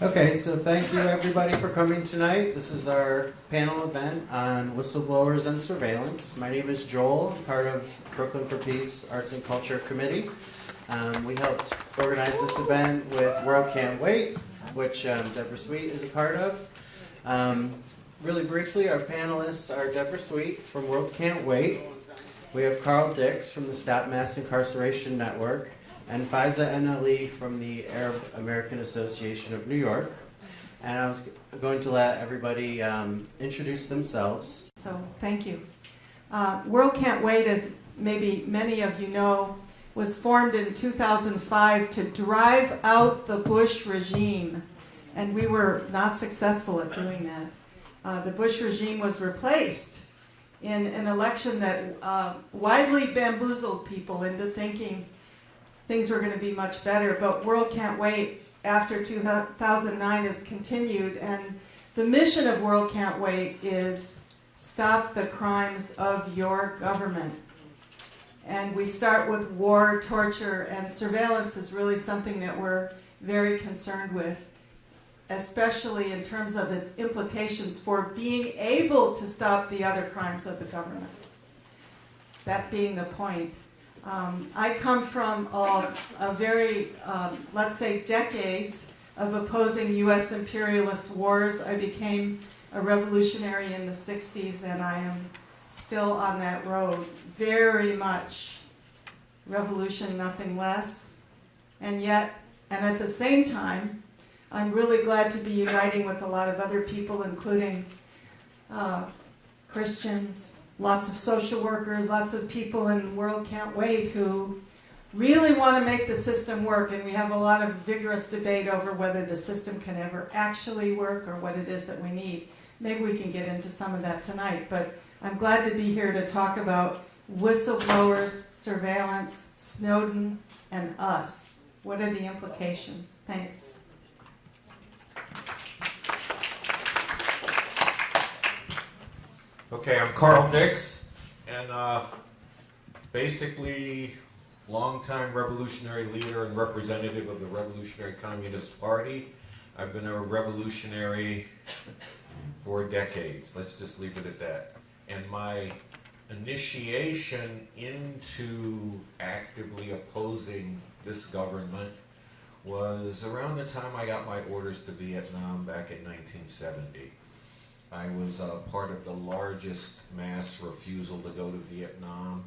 Okay, so thank you everybody for coming tonight. This is our panel event on whistleblowers and surveillance. My name is Joel, I'm part of Brooklyn for Peace Arts and Culture Committee. We helped organize this event with World Can't Wait, which Deborah Sweet is a part of. Really briefly, our panelists are Deborah Sweet from World Can't Wait. We have Carl Dix from the Stop Mass Incarceration Network, and Faiza Enali from the Arab American Association of New York. And I was going to let everybody introduce themselves. So, thank you. World Can't Wait, as maybe many of you know, was formed in 2005 to drive out the Bush regime. And we were not successful at doing that. The Bush regime was replaced in an election that widely bamboozled people into thinking things were going to be much better. But World Can't Wait after 2009 has continued, and the mission of World Can't Wait is stop the crimes of your government. And we start with war, torture, and surveillance is really something that we're very concerned with, especially in terms of its implications for being able to stop the other crimes of the government. That being the point. I come from a very, let's say, decades of opposing U.S. imperialist wars. I became a revolutionary in the 60s, and I am still on that road. Very much revolution, nothing less. And yet, and at the same time, I'm really glad to be uniting with a lot of other people, including Christians, lots of social workers, lots of people in World Can't Wait who really want to make the system work, and we have a lot of vigorous debate over whether the system can ever actually work or what it is that we need. Maybe we can get into some of that tonight, but I'm glad to be here to talk about whistleblowers, surveillance, Snowden, and us. What are the implications? Thanks. Okay, I'm Carl Dix, and basically longtime revolutionary leader and representative of the Revolutionary Communist Party. I've been a revolutionary for decades, let's just leave it at that. And my initiation into actively opposing this government was around the time I got my orders to Viet Nam back in 1970. I was part of the largest mass refusal to go to Vietnam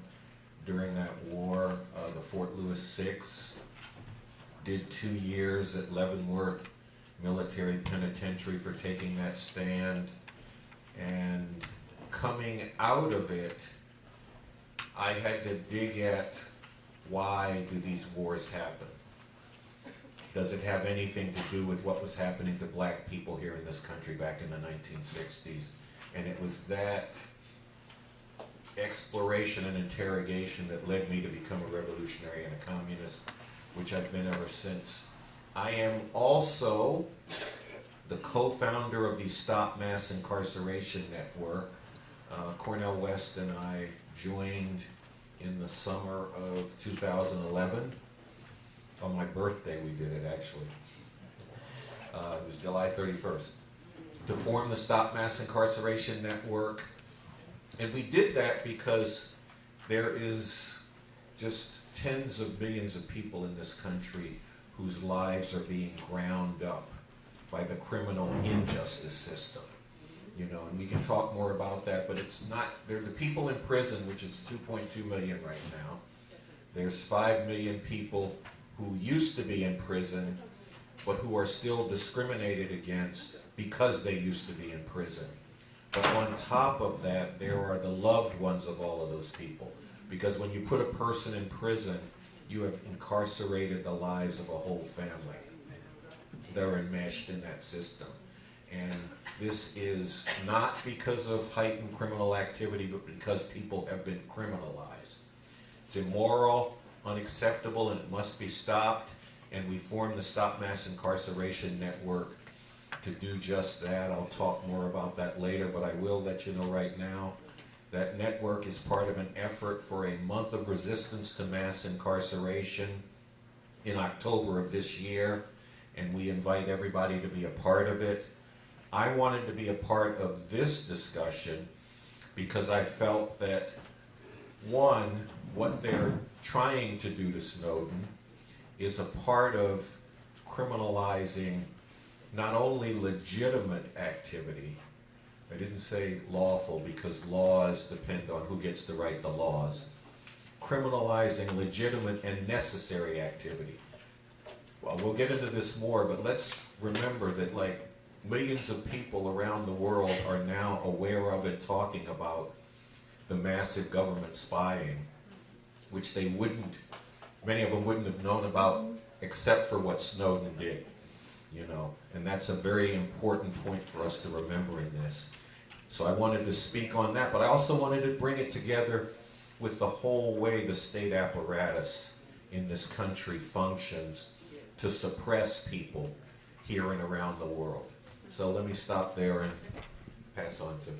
during that war, the Fort Lewis Six. Did 2 years at Leavenworth Military Penitentiary for taking that stand. And coming out of it, I had to dig at why do these wars happen? Does it have anything to do with what was happening to black people here in this country back in the 1960s? And it was that exploration and interrogation that led me to become a revolutionary and a communist, which I've been ever since. I am also the co-founder of the Stop Mass Incarceration Network. Cornel West and I joined in the summer of 2011. On my birthday we did it, actually. It was July 31st. To form the Stop Mass Incarceration Network. And we did that because there is just tens of millions of people in this country whose lives are being ground up by the criminal injustice system. You know, and we can talk more about that, but it's not, they're the people in prison, which is 2.2 million right now. There's 5 million people who used to be in prison, but who are still discriminated against because they used to be in prison. But on top of that, there are the loved ones of all of those people. Because when you put a person in prison, you have incarcerated the lives of a whole family. They're enmeshed in that system. And this is not because of heightened criminal activity, but because people have been criminalized. It's immoral, unacceptable, and it must be stopped. And we formed the Stop Mass Incarceration Network to do just that. I'll talk more about that later, but I will let you know right now that network is part of an effort for a month of resistance to mass incarceration in October of this year. and we invite everybody to be a part of it. I wanted to be a part of this discussion because I felt that, one, what they're trying to do to Snowden is a part of criminalizing not only legitimate activity, I didn't say lawful because laws depend on who gets to write the laws, criminalizing legitimate and necessary activity. Well, we'll get into this more, but let's remember that like millions of people around the world are now aware of and talking about the massive government spying, which they wouldn't, many of them wouldn't have known about except for what Snowden did, you know, and that's a very important point for us to remember in this. So I wanted to speak on that, but I also wanted to bring it together with the whole way the state apparatus in this country functions to suppress people here and around the world. So let me stop there and pass on to.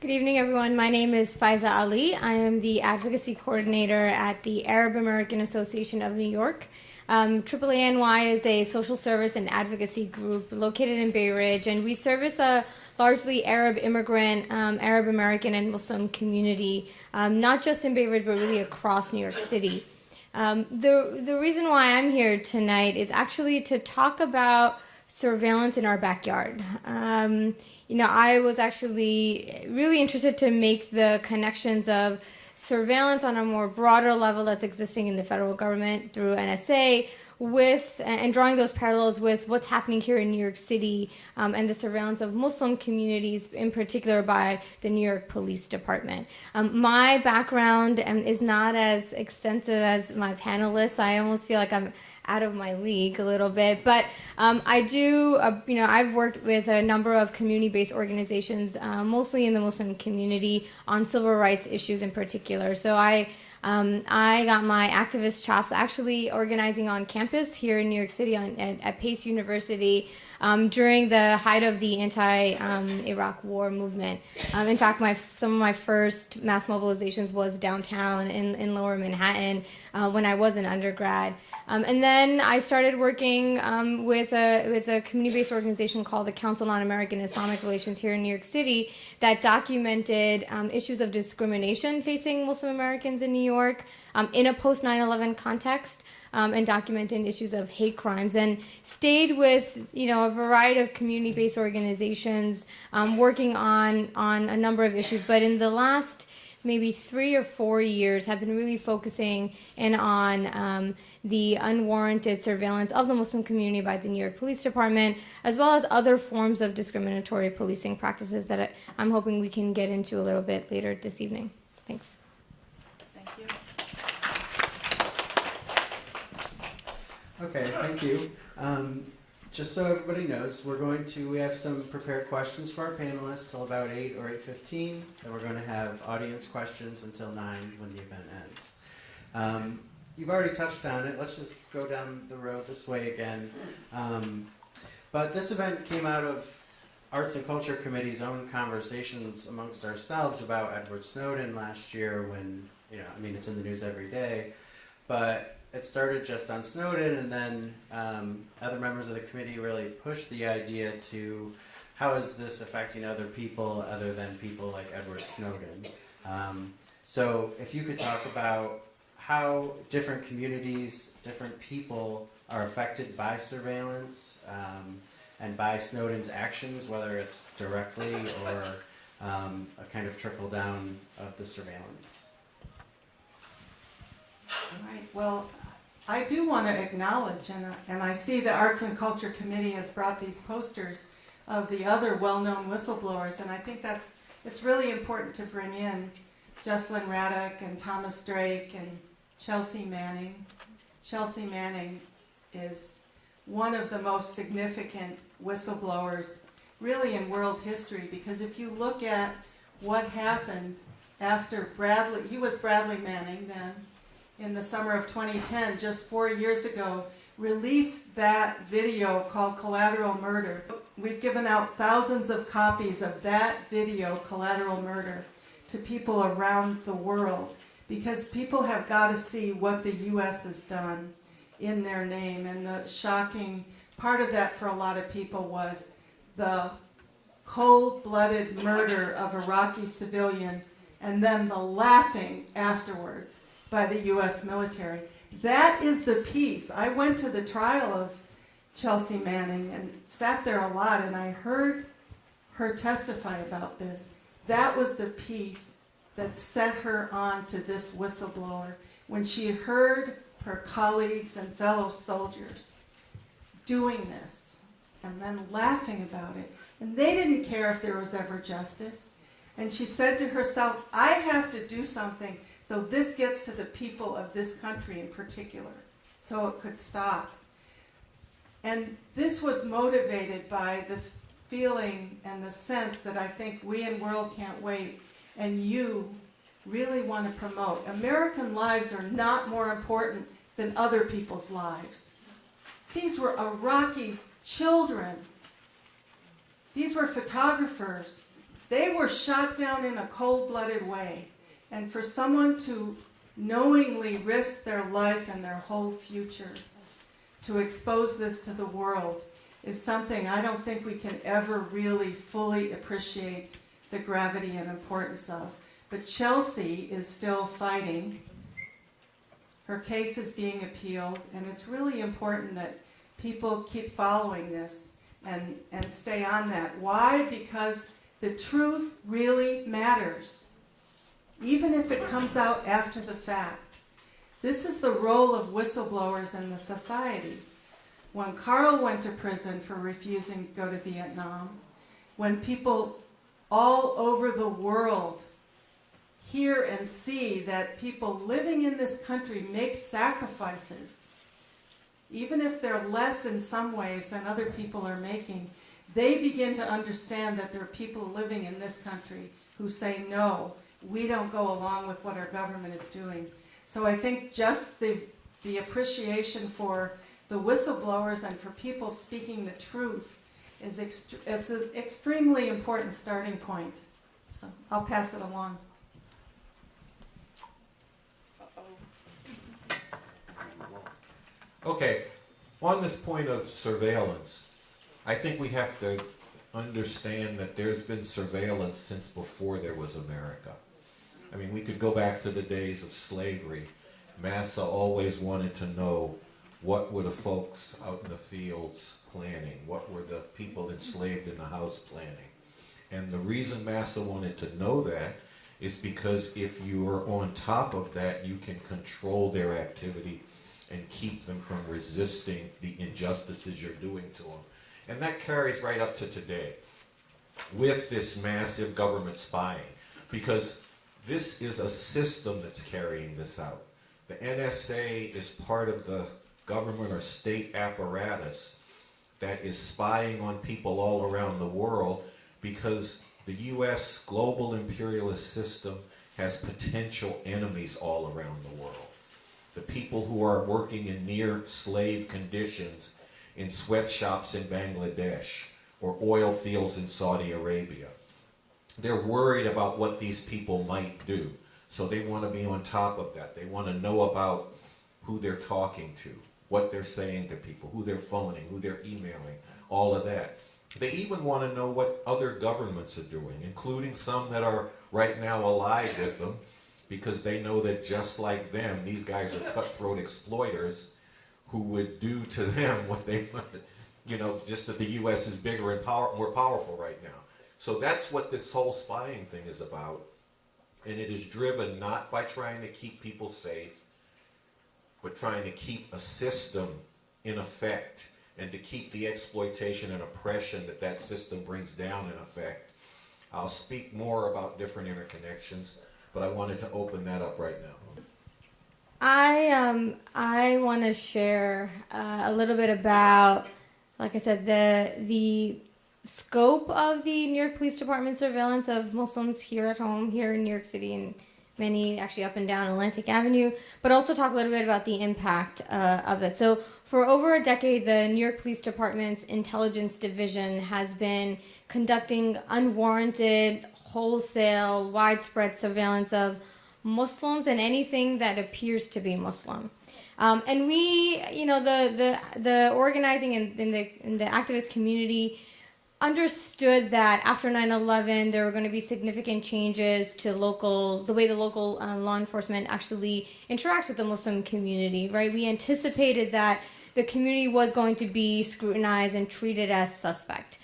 Good evening, everyone. My name is Faiza Ali. I am the advocacy coordinator at the Arab American Association of New York. WWII is a social service and advocacy group located in Bay Ridge, and we service a largely Arab immigrant, Arab American, and Muslim community, not just in Bay Ridge, but really across New York City. The reason why I'm here tonight is actually to talk about surveillance in our backyard. I was actually really interested to make the connections of surveillance on a more broader level that's existing in the federal government through NSA and drawing those parallels with what's happening here in New York City and the surveillance of Muslim communities, in particular by the New York Police Department. My background is not as extensive as my panelists. I almost feel like I'm out of my league a little bit, but I do, I've worked with a number of community-based organizations, mostly in the Muslim community, on civil rights issues in particular. So I got my activist chops actually organizing on campus here in New York City at Pace University during the height of the anti-Iraq war movement. In fact, some of my first mass mobilizations was downtown in Lower Manhattan when I was an undergrad. And then I started working with a community-based organization called the Council on American Islamic Relations here in New York City that documented issues of discrimination facing Muslim Americans in New York in a post-9/11 context, and documenting issues of hate crimes, and stayed with a variety of community-based organizations working on a number of issues. But in the last maybe 3 or 4 years have been really focusing in on the unwarranted surveillance of the Muslim community by the New York Police Department, as well as other forms of discriminatory policing practices that I'm hoping we can get into a little bit later this evening. Thanks. Thank you. Okay, thank you. Just so everybody knows, we have some prepared questions for our panelists till about 8 or 8:15, and we're going to have audience questions until 9 when the event ends. You've already touched on it. Let's just go down the road this way again. But this event came out of Arts and Culture Committee's own conversations amongst ourselves about Edward Snowden last year when, it's in the news every day, but it started just on Snowden, and then other members of the committee really pushed the idea to how is this affecting other people other than people like Edward Snowden. So if you could talk about how different communities, different people are affected by surveillance and by Snowden's actions, whether it's directly or a kind of trickle down of the surveillance. All right. Well, I do want to acknowledge, and I see the Arts and Culture Committee has brought these posters of the other well-known whistleblowers, and I think it's really important to bring in Jesslyn Raddick and Thomas Drake and Chelsea Manning. Chelsea Manning is one of the most significant whistleblowers really in world history, because if you look at what happened after he was Bradley Manning then, in the summer of 2010, just 4 years ago, released that video called Collateral Murder. We've given out thousands of copies of that video, Collateral Murder, to people around the world because people have got to see what the U.S. has done in their name. And the shocking part of that for a lot of people was the cold-blooded murder of Iraqi civilians and then the laughing afterwards by the U.S. military. That is the peace. I went to the trial of Chelsea Manning and sat there a lot, and I heard her testify about this. That was the peace that set her on to this whistleblower when she heard her colleagues and fellow soldiers doing this and then laughing about it. And they didn't care if there was ever justice. And she said to herself, I have to do something so this gets to the people of this country in particular, so it could stop. And this was motivated by the feeling and the sense that I think we in World Can't Wait and you really want to promote. American lives are not more important than other people's lives. These were Iraqis, children. These were photographers. They were shot down in a cold-blooded way. And for someone to knowingly risk their life and their whole future to expose this to the world is something I don't think we can ever really fully appreciate the gravity and importance of. But Chelsea is still fighting. Her case is being appealed, and it's really important that people keep following this and stay on that. Why? Because the truth really matters, even if it comes out after the fact. This is the role of whistleblowers in the society. When Carl went to prison for refusing to go to Viet Nam, when people all over the world hear and see that people living in this country make sacrifices, even if they're less in some ways than other people are making, they begin to understand that there are people living in this country who say, no, we don't go along with what our government is doing. So I think just the appreciation for the whistleblowers and for people speaking the truth is an extremely important starting point. So I'll pass it along. Okay, on this point of surveillance, I think we have to understand that there's been surveillance since before there was America. I mean, we could go back to the days of slavery. Massa always wanted to know what were the folks out in the fields planning, what were the people enslaved in the house planning. And the reason Massa wanted to know that is because if you are on top of that, you can control their activity and keep them from resisting the injustices you're doing to them. And that carries right up to today with this massive government spying, because this is a system that's carrying this out. The NSA is part of the government or state apparatus that is spying on people all around the world, because the U.S. global imperialist system has potential enemies all around the world. The people who are working in near slave conditions in sweatshops in Bangladesh or oil fields in Saudi Arabia. They're worried about what these people might do. So they want to be on top of that. They want to know about who they're talking to, what they're saying to people, who they're phoning, who they're emailing, all of that. They even want to know what other governments are doing, including some that are right now allied with them, because they know that just like them, these guys are cutthroat exploiters who would do to them what they want, just that the U.S. is bigger and more powerful right now. So that's what this whole spying thing is about. And it is driven not by trying to keep people safe, but trying to keep a system in effect and to keep the exploitation and oppression that system brings down in effect. I'll speak more about different interconnections, but I wanted to open that up right now. I want to share a little bit about, like I said, the scope of the New York Police Department surveillance of Muslims here at home, here in New York City, and many actually up and down Atlantic Avenue, but also talk a little bit about the impact of it. So for over a decade, the New York Police Department's intelligence division has been conducting unwarranted, wholesale, widespread surveillance of Muslims and anything that appears to be Muslim. And we, the organizing in the activist community understood that after 9/11 there were going to be significant changes to the way the local law enforcement actually interacts with the Muslim community, right? We anticipated that the community was going to be scrutinized and treated as suspect.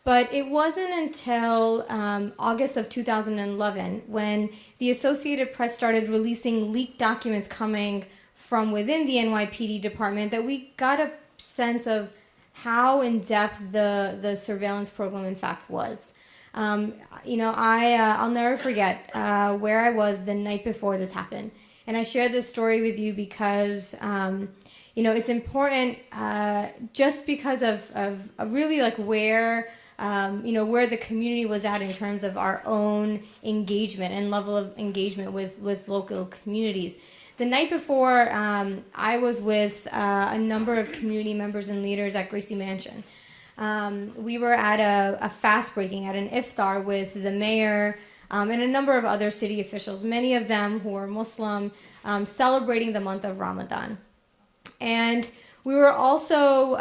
But it wasn't until August of 2011 when the Associated Press started releasing leaked documents coming from within the NYPD department that we got a sense of how in-depth the surveillance program in fact was. I'll never forget where I was the night before this happened. And I share this story with you because, it's important just because of really like where the community was at in terms of our own engagement and level of engagement with local communities. The night before, I was with a number of community members and leaders at Gracie Mansion. We were at a fast breaking, at an iftar with the mayor and a number of other city officials, many of them who are Muslim, celebrating the month of Ramadan. And we were also,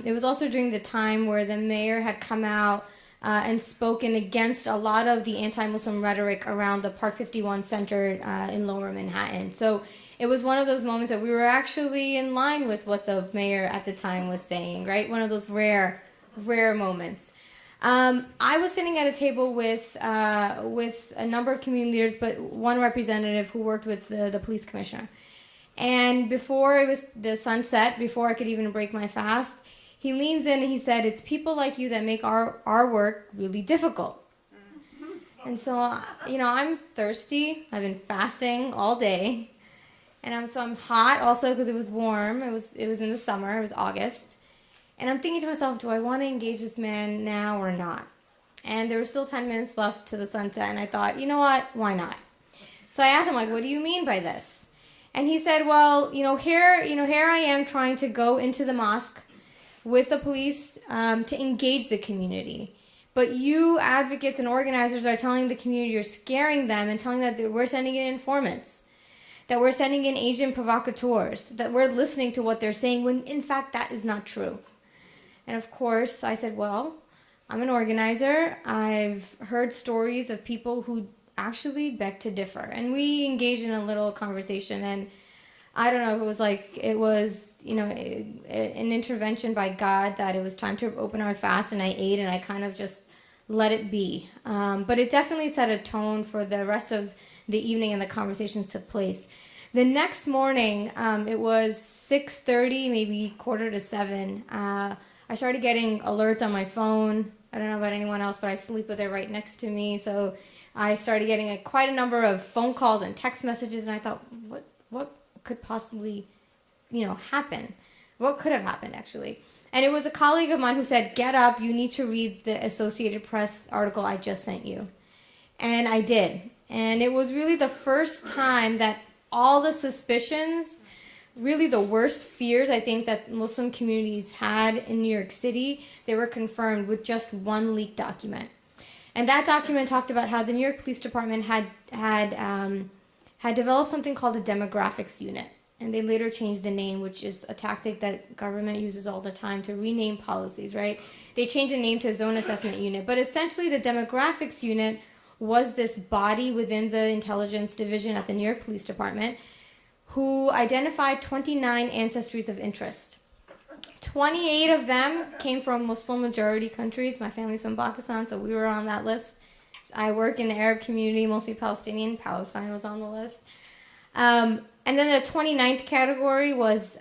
it was also during the time where the mayor had come out and spoken against a lot of the anti-Muslim rhetoric around the Park 51 Center in Lower Manhattan. So it was one of those moments that we were actually in line with what the mayor at the time was saying, right? One of those rare moments. I was sitting at a table with a number of community leaders, but one representative who worked with the police commissioner. And before it was the sunset, before I could even break my fast, he leans in and he said, "It's people like you that make our work really difficult." And so, I'm thirsty. I've been fasting all day. And I'm hot also because it was warm. It was in the summer. It was August. And I'm thinking to myself, do I want to engage this man now or not? And there were still 10 minutes left to the sunset. And I thought, you know what? Why not? So I asked him, what do you mean by this? And he said, well, here I am trying to go into the mosque with the police to engage the community. But you advocates and organizers are telling the community you're scaring them and telling them that we're sending in informants, that we're sending in agent provocateurs, that we're listening to what they're saying when in fact that is not true. And of course I said, well, I'm an organizer. I've heard stories of people who actually beg to differ. And we engaged in a little conversation, and I don't know if it was an intervention by God that it was time to open our fast, and I ate and I kind of just let it be. But it definitely set a tone for the rest of the evening and the conversations took place. The next morning, it was 6:30, maybe 6:45. I started getting alerts on my phone. I don't know about anyone else, but I sleep with it right next to me. So I started getting quite a number of phone calls and text messages, and I thought, what could possibly, happen? What could have happened, actually? And it was a colleague of mine who said, get up, you need to read the Associated Press article I just sent you. And I did. And it was really the first time that all the suspicions, really the worst fears I think that Muslim communities had in New York City, they were confirmed with just one leaked document. And that document talked about how the New York Police Department had developed something called a demographics unit. And they later changed the name, which is a tactic that government uses all the time to rename policies, right? They changed the name to a zone assessment unit. But essentially the demographics unit was this body within the intelligence division at the New York Police Department who identified 29 ancestries of interest. 28 of them came from Muslim majority countries. My family's from Pakistan, so we were on that list. I work in the Arab community, mostly Palestinian. Palestine was on the list. And then the 29th category was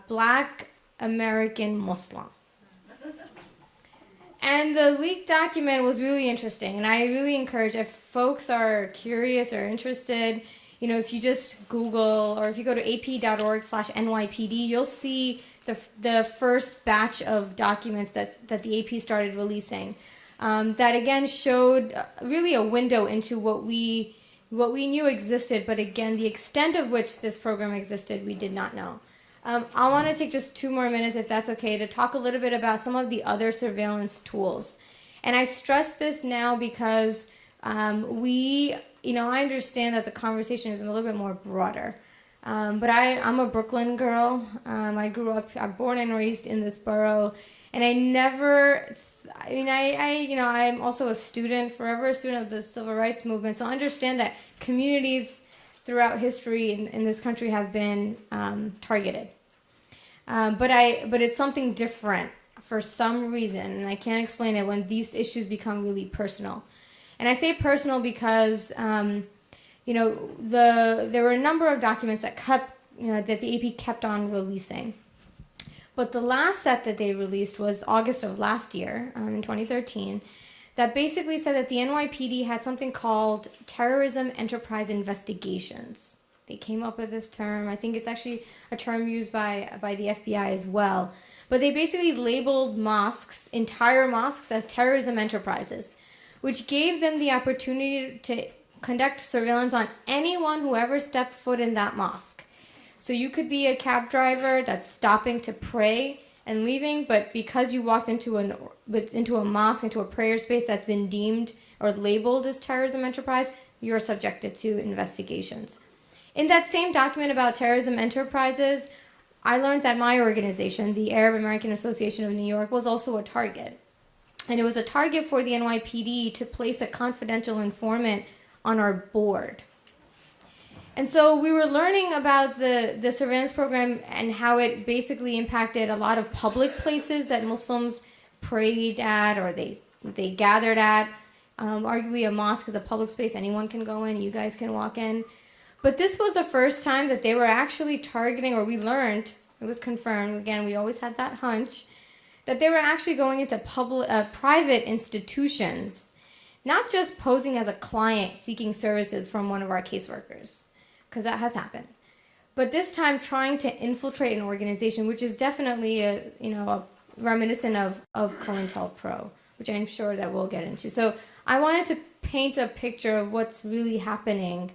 Black American Muslim. And the leaked document was really interesting, and I really encourage, if folks are curious or interested, if you just Google or if you go to ap.org/NYPD, you'll see the first batch of documents that the AP started releasing. That again showed really a window into what we knew existed, but again, the extent of which this program existed, we did not know. I want to take just 2 more minutes, if that's okay, to talk a little bit about some of the other surveillance tools. And I stress this now because I understand that the conversation is a little bit more broader. But I'm a Brooklyn girl. I'm born and raised in this borough, and I'm also a student, forever a student of the civil rights movement. So I understand that communities throughout history in this country have been targeted. But it's something different for some reason, and I can't explain it, when these issues become really personal. And I say personal because, there were a number of documents that that the AP kept on releasing. But the last set that they released was August of last year, in 2013, that basically said that the NYPD had something called terrorism enterprise investigations. They came up with this term. I think it's actually a term used by the FBI as well. But they basically labeled entire mosques, as terrorism enterprises, which gave them the opportunity to conduct surveillance on anyone who ever stepped foot in that mosque. So you could be a cab driver that's stopping to pray and leaving, but because you walked into a mosque, into a prayer space that's been deemed or labeled as terrorism enterprise, you're subjected to investigations. In that same document about terrorism enterprises, I learned that my organization, the Arab American Association of New York, was also a target. And it was a target for the NYPD to place a confidential informant on our board. And so we were learning about the surveillance program and how it basically impacted a lot of public places that Muslims prayed at or they gathered at. Arguably, a mosque is a public space anyone can go in, you guys can walk in. But this was the first time that they were actually targeting, or we learned, it was confirmed, again, we always had that hunch, that they were actually going into private institutions, not just posing as a client seeking services from one of our caseworkers, because that has happened. But this time trying to infiltrate an organization, which is definitely a reminiscent of COINTELPRO, which I'm sure that we'll get into. So I wanted to paint a picture of what's really happening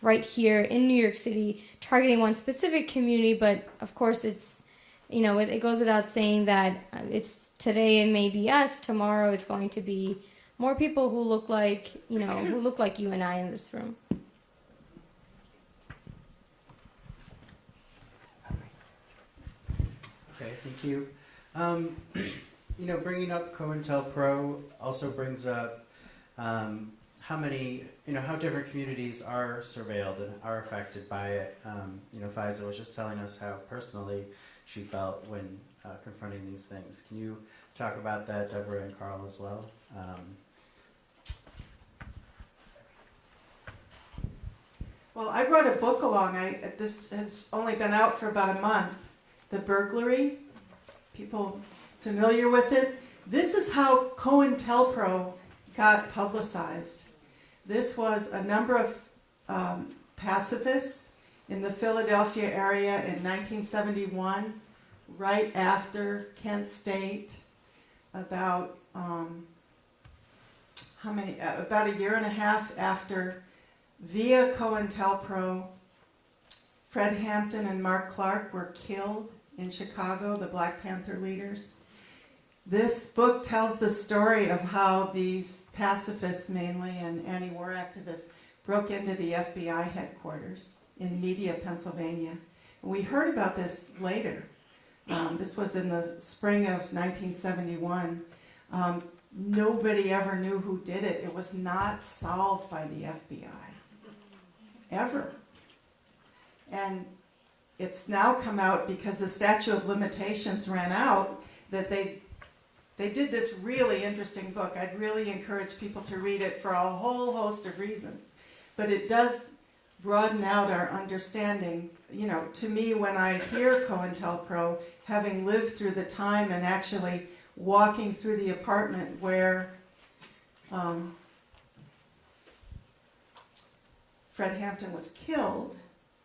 right here in New York City, targeting one specific community, but of course it's, it goes without saying that it's today it may be us, tomorrow it's going to be more people who look like, who look like you and I in this room. Okay, thank you. Bringing up COINTELPRO also brings up how different communities are surveilled and are affected by it. Faiza was just telling us how personally she felt when confronting these things. Can you talk about that, Deborah and Carl, as well? Well, I brought a book along. This has only been out for about a month. The Burglary. People familiar with it? This is how COINTELPRO got publicized. This was a number of pacifists in the Philadelphia area in 1971, right after Kent State, about about a year and a half after, via COINTELPRO, Fred Hampton and Mark Clark were killed in Chicago, the Black Panther leaders. This book tells the story of how these pacifists mainly and anti-war activists broke into the FBI headquarters in Media, Pennsylvania. And we heard about this later. This was in the spring of 1971. Nobody ever knew who did it. It was not solved by the FBI, ever. And it's now come out because the statute of limitations ran out that they did this really interesting book. I'd really encourage people to read it for a whole host of reasons. But it does broaden out our understanding. To me, when I hear COINTELPRO, having lived through the time and actually walking through the apartment where Fred Hampton was killed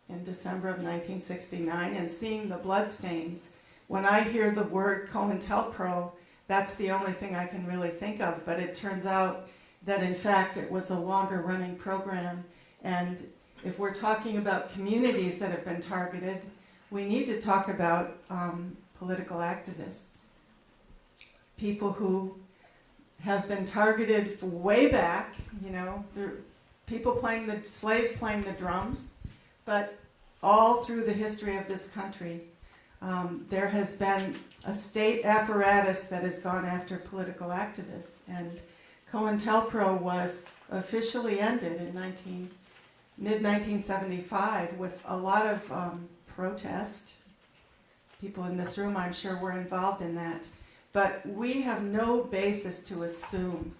in December of 1969 and seeing the bloodstains, when I hear the word COINTELPRO, that's the only thing I can really think of. But it turns out that, in fact, it was a longer running program. And if we're talking about communities that have been targeted, we need to talk about political activists, people who have been targeted for way back, you know, slaves playing the drums, but all through the history of this country, there has been a state apparatus that has gone after political activists, and COINTELPRO was officially ended in mid-1975 with a lot of protest. People in this room, I'm sure, were involved in that. But we have no basis to assume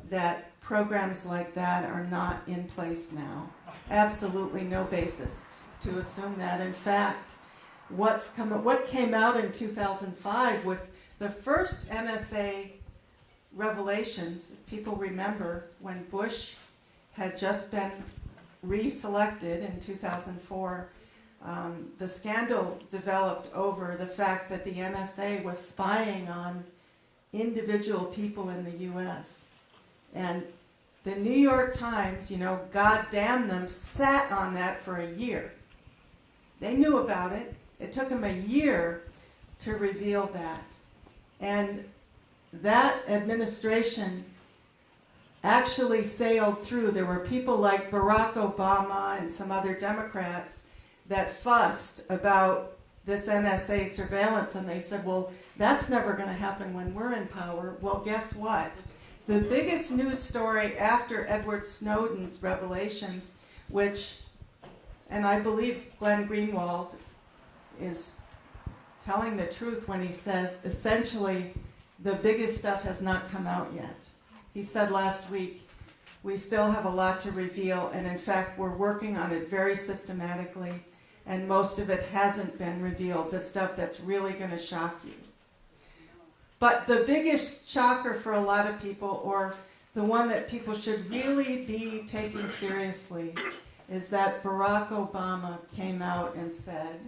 that programs like that are not in place now. Absolutely no basis to assume that. In fact, what came out in 2005 with the first NSA revelations, people remember when Bush had just been reselected in 2004, the scandal developed over the fact that the NSA was spying on individual people in the U.S. And the New York Times, you know, God damn them, sat on that for a year. They knew about it. It took them a year to reveal that. And that administration actually sailed through. There were people like Barack Obama and some other Democrats that fussed about this NSA surveillance, and they said, well, that's never going to happen when we're in power. Well, guess what? The biggest news story after Edward Snowden's revelations, which, and I believe Glenn Greenwald is telling the truth when he says, essentially, the biggest stuff has not come out yet. He said last week, we still have a lot to reveal, and in fact, we're working on it very systematically, and most of it hasn't been revealed, the stuff that's really going to shock you. But the biggest shocker for a lot of people, or the one that people should really be taking seriously, is that Barack Obama came out and said,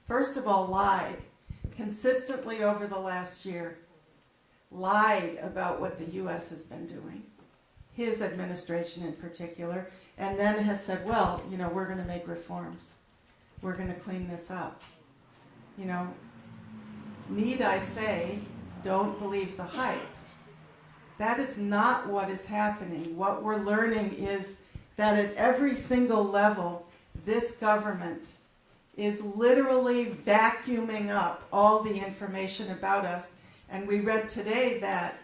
first of all, lied consistently over the last year, lied about what the U.S. has been doing, his administration in particular, and then has said, well, you know, we're going to make reforms. We're going to clean this up. You know, need I say, don't believe the hype. That is not what is happening. What we're learning is that at every single level, this government is literally vacuuming up all the information about us. And we read today that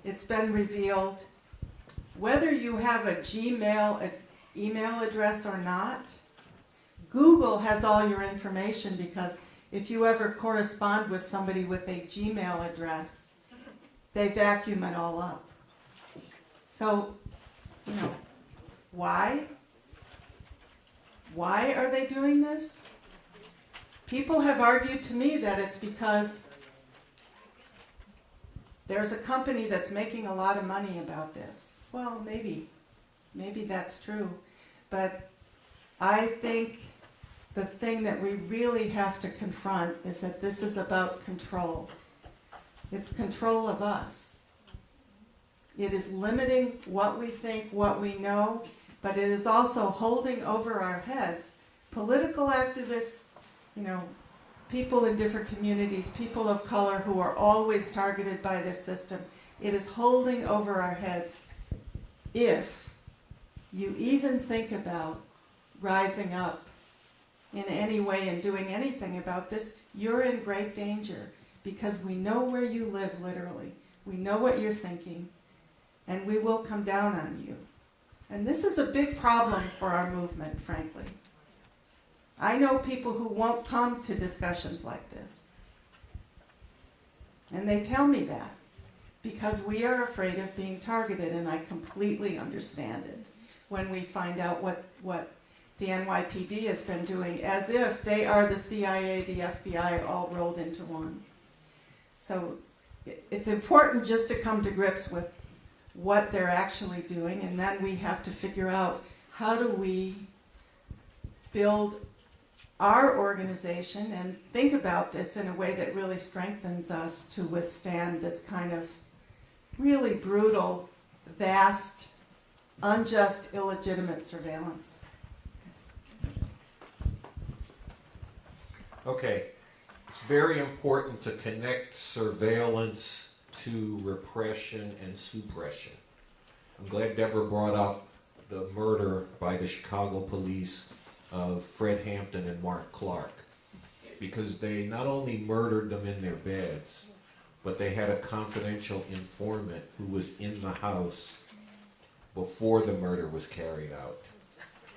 it's been revealed, whether you have a Gmail email address or not, Google has all your information, because if you ever correspond with somebody with a Gmail address, they vacuum it all up. So, you know, why? Why are they doing this? People have argued to me that it's because there's a company that's making a lot of money about this. Well, maybe that's true. But I think the thing that we really have to confront is that this is about control. It's control of us. It is limiting what we think, what we know, but it is also holding over our heads political activists, you know, people in different communities, people of color who are always targeted by this system. It is holding over our heads. If you even think about rising up in any way and doing anything about this, you're in great danger, because we know where you live, literally. We know what you're thinking, and we will come down on you. And this is a big problem for our movement, frankly. I know people who won't come to discussions like this. And they tell me that because we are afraid of being targeted, and I completely understand it when we find out what the NYPD has been doing, as if they are the CIA, the FBI, all rolled into one. So it's important just to come to grips with what they're actually doing, and then we have to figure out, how do we build our organization and think about this in a way that really strengthens us to withstand this kind of really brutal, vast, unjust, illegitimate surveillance. Okay, it's very important to connect surveillance to repression and suppression. I'm glad Deborah brought up the murder by the Chicago police of Fred Hampton and Mark Clark, because they not only murdered them in their beds, but they had a confidential informant who was in the house before the murder was carried out,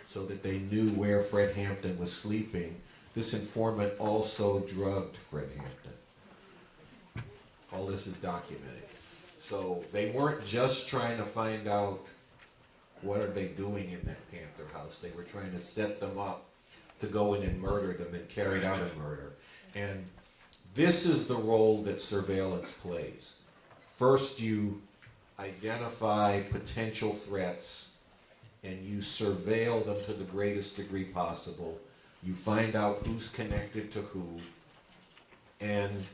so that they knew where Fred Hampton was sleeping. This informant also drugged Fred Hampton. All this is documented. So they weren't just trying to find out what are they doing in that Panther house. They were trying to set them up to go in and murder them and carry out a murder. And this is the role that surveillance plays. First, you identify potential threats and you surveil them to the greatest degree possible. You find out who's connected to who, and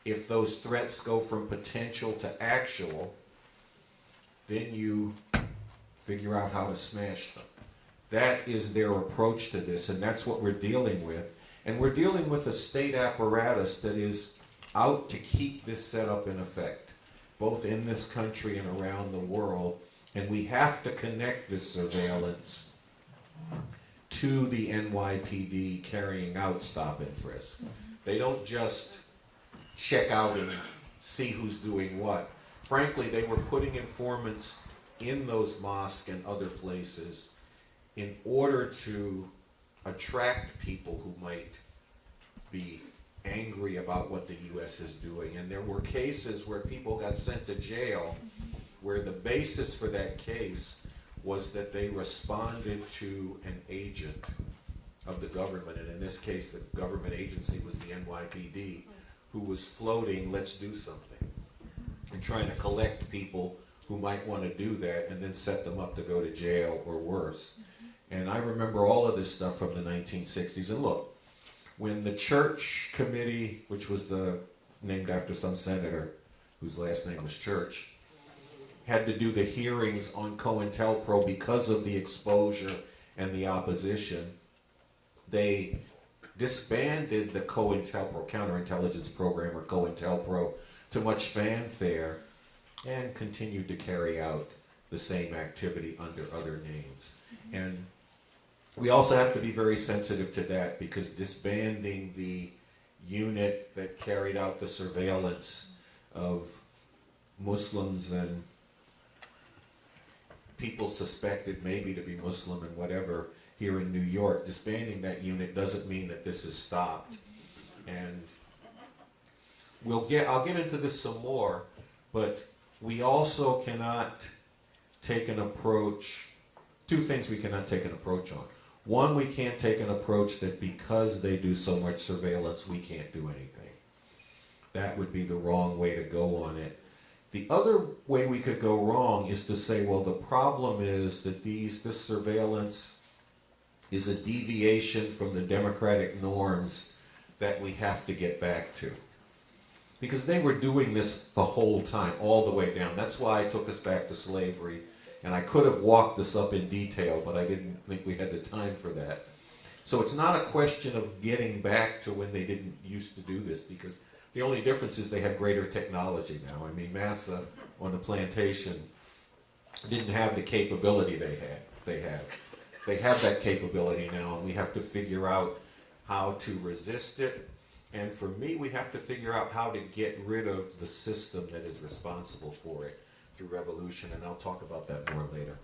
if those threats go from potential to actual, then you figure out how to smash them. That is their approach to this, and that's what we're dealing with. And we're dealing with a state apparatus that is out to keep this setup in effect, both in this country and around the world. And we have to connect this surveillance to the NYPD carrying out stop and frisk. They don't just check out and see who's doing what. Frankly, they were putting informants in those mosques and other places in order to attract people who might be angry about what the U.S. is doing. And there were cases where people got sent to jail where the basis for that case was that they responded to an agent of the government, and in this case the government agency was the NYPD, who was floating, let's do something, and trying to collect people who might want to do that and then set them up to go to jail or worse. And I remember all of this stuff from the 1960s. And look, when the Church Committee, which was named after some senator whose last name was Church, had to do the hearings on COINTELPRO because of the exposure and the opposition, they disbanded the COINTELPRO, Counterintelligence Program, or COINTELPRO, to much fanfare, and continued to carry out the same activity under other names. And we also have to be very sensitive to that, because disbanding the unit that carried out the surveillance of Muslims and people suspected maybe to be Muslim and whatever here in New York, disbanding that unit doesn't mean that this is stopped. And I'll get into this some more, but we also cannot take an approach, two things we cannot take an approach on. One, we can't take an approach that because they do so much surveillance, we can't do anything. That would be the wrong way to go on it. The other way we could go wrong is to say, well, the problem is that this surveillance is a deviation from the democratic norms that we have to get back to. Because they were doing this the whole time, all the way down. That's why I took us back to slavery. And I could have walked this up in detail, but I didn't think we had the time for that. So it's not a question of getting back to when they didn't used to do this, because the only difference is they have greater technology now. I mean, Massa on the plantation didn't have the capability they have. They have that capability now, and we have to figure out how to resist it. And for me, we have to figure out how to get rid of the system that is responsible for it through revolution, and I'll talk about that more later.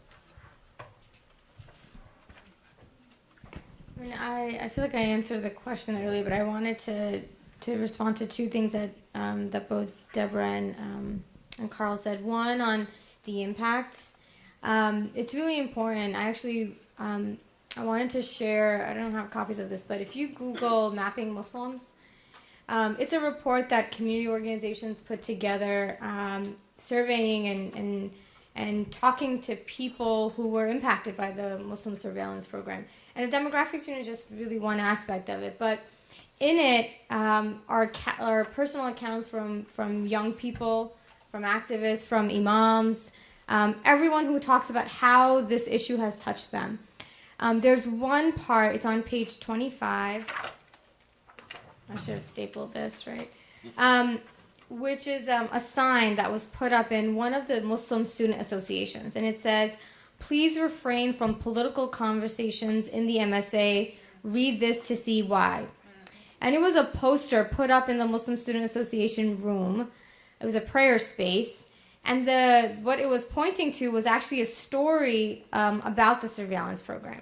I mean, I feel like I answered the question earlier, but I wanted to respond to two things that both Deborah and Carl said. One, on the impact. It's really important. I actually I wanted to share, I don't have copies of this, but if you Google mapping Muslims, it's a report that community organizations put together, surveying and talking to people who were impacted by the Muslim surveillance program. And the demographics unit is just really one aspect of it. But in it are personal accounts from young people, from activists, from imams, everyone who talks about how this issue has touched them. There's one part, it's on page 25. I should have stapled this, right? which is a sign that was put up in one of the Muslim student associations. And it says, "Please refrain from political conversations in the MSA. Read this to see why." And it was a poster put up in the Muslim Student Association room. It was a prayer space. And what it was pointing to was actually a story about the surveillance program.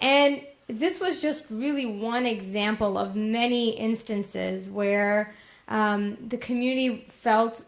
And this was just really one example of many instances where the community felt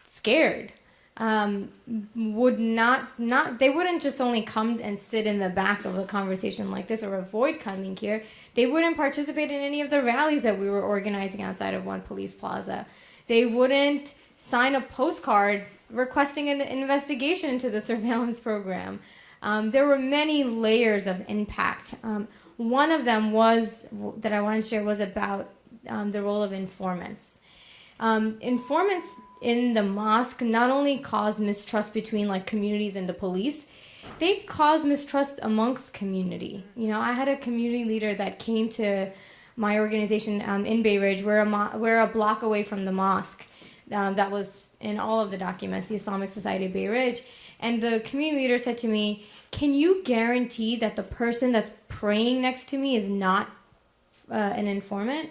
scared. They wouldn't just only come and sit in the back of a conversation like this or avoid coming here. They wouldn't participate in any of the rallies that we were organizing outside of One Police Plaza. They wouldn't sign a postcard requesting an investigation into the surveillance program. There were many layers of impact. One of them that I want to share was about the role of informants. Informants in the mosque not only cause mistrust between like communities and the police, they cause mistrust amongst community. You know, I had a community leader that came to my organization in Bay Ridge. We're a block away from the mosque. That was in all of the documents, the Islamic Society of Bay Ridge. And the community leader said to me, "Can you guarantee that the person that's praying next to me is not an informant?"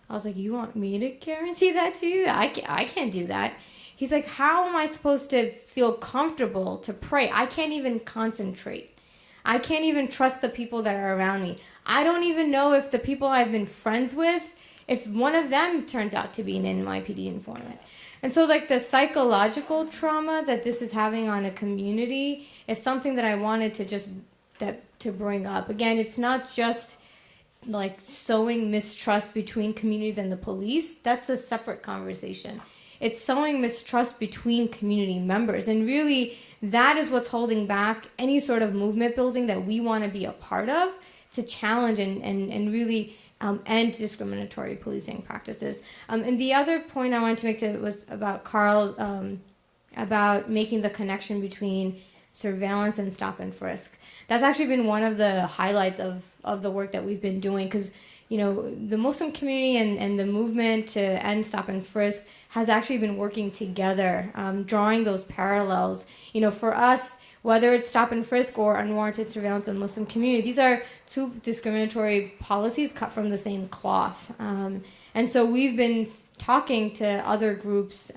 I was like, "You want me to guarantee that to you? I can't do that." He's like, "How am I supposed to feel comfortable to pray? I can't even concentrate. I can't even trust the people that are around me. I don't even know if the people I've been friends with, if one of them turns out to be an NYPD informant." And so like the psychological trauma that this is having on a community is something that I wanted to bring up. Again, it's not just like sowing mistrust between communities and the police. That's a separate conversation. It's sowing mistrust between community members. And really, that is what's holding back any sort of movement building that we want to be a part of to challenge and really end discriminatory policing practices. And the other point I wanted to make was about Carl, about making the connection between surveillance and stop and frisk. That's actually been one of the highlights of the work that we've been doing, because you know the Muslim community and the movement to end stop and frisk has actually been working together, drawing those parallels. You know, for us, whether it's stop and frisk or unwarranted surveillance in the Muslim community, these are two discriminatory policies cut from the same cloth. And so we've been talking to other groups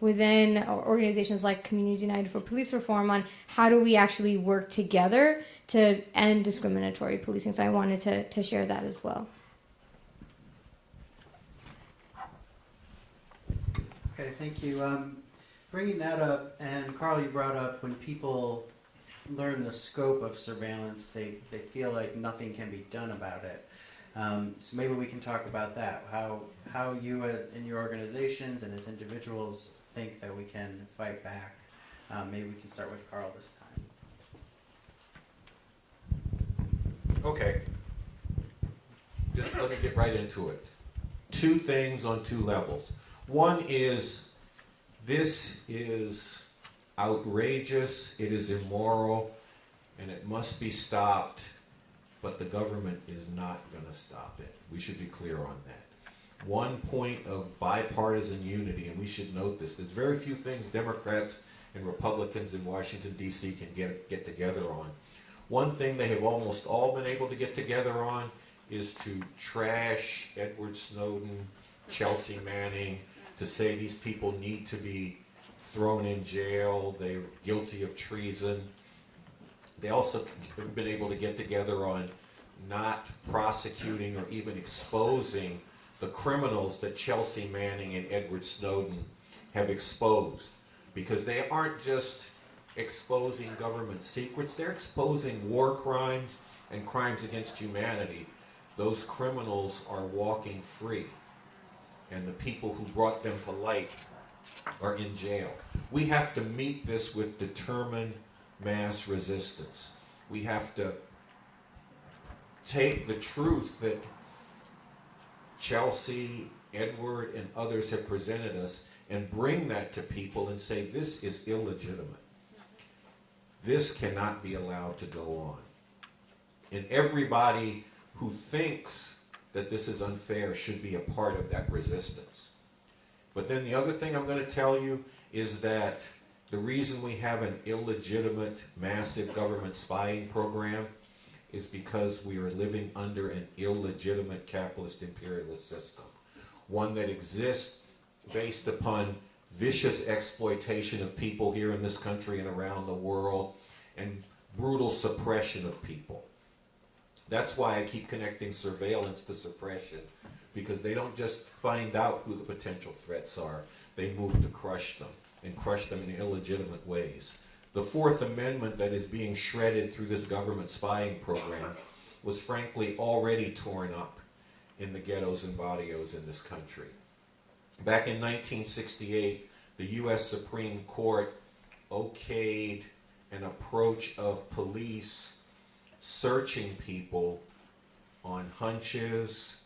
within organizations like Communities United for Police Reform on how do we actually work together to end discriminatory policing. So I wanted to share that as well. Okay, thank you. Bringing that up, and Carl, you brought up when people learn the scope of surveillance, they feel like nothing can be done about it. So maybe we can talk about that, how you in your organizations and as individuals think that we can fight back. Maybe we can start with Carl this time. Okay. Just let me get right into it. Two things on two levels. One is, this is outrageous, it is immoral, and it must be stopped, but the government is not going to stop it. We should be clear on that. One point of bipartisan unity, and we should note this, there's very few things Democrats and Republicans in Washington, D.C. can get together on. One thing they have almost all been able to get together on is to trash Edward Snowden, Chelsea Manning, to say these people need to be thrown in jail, they're guilty of treason. They also have been able to get together on not prosecuting or even exposing the criminals that Chelsea Manning and Edward Snowden have exposed. Because they aren't just exposing government secrets, they're exposing war crimes and crimes against humanity. Those criminals are walking free, and the people who brought them to light are in jail. We have to meet this with determined mass resistance. We have to take the truth that Chelsea, Edward, and others have presented us and bring that to people and say, this is illegitimate. This cannot be allowed to go on. And everybody who thinks that this is unfair should be a part of that resistance. But then the other thing I'm going to tell you is that the reason we have an illegitimate, massive government spying program is because we are living under an illegitimate capitalist imperialist system. One that exists based upon vicious exploitation of people here in this country and around the world, and brutal suppression of people. That's why I keep connecting surveillance to suppression, because they don't just find out who the potential threats are, they move to crush them, and crush them in illegitimate ways. The Fourth Amendment that is being shredded through this government spying program was frankly already torn up in the ghettos and barrios in this country. Back in 1968, the U.S. Supreme Court okayed an approach of police searching people on hunches,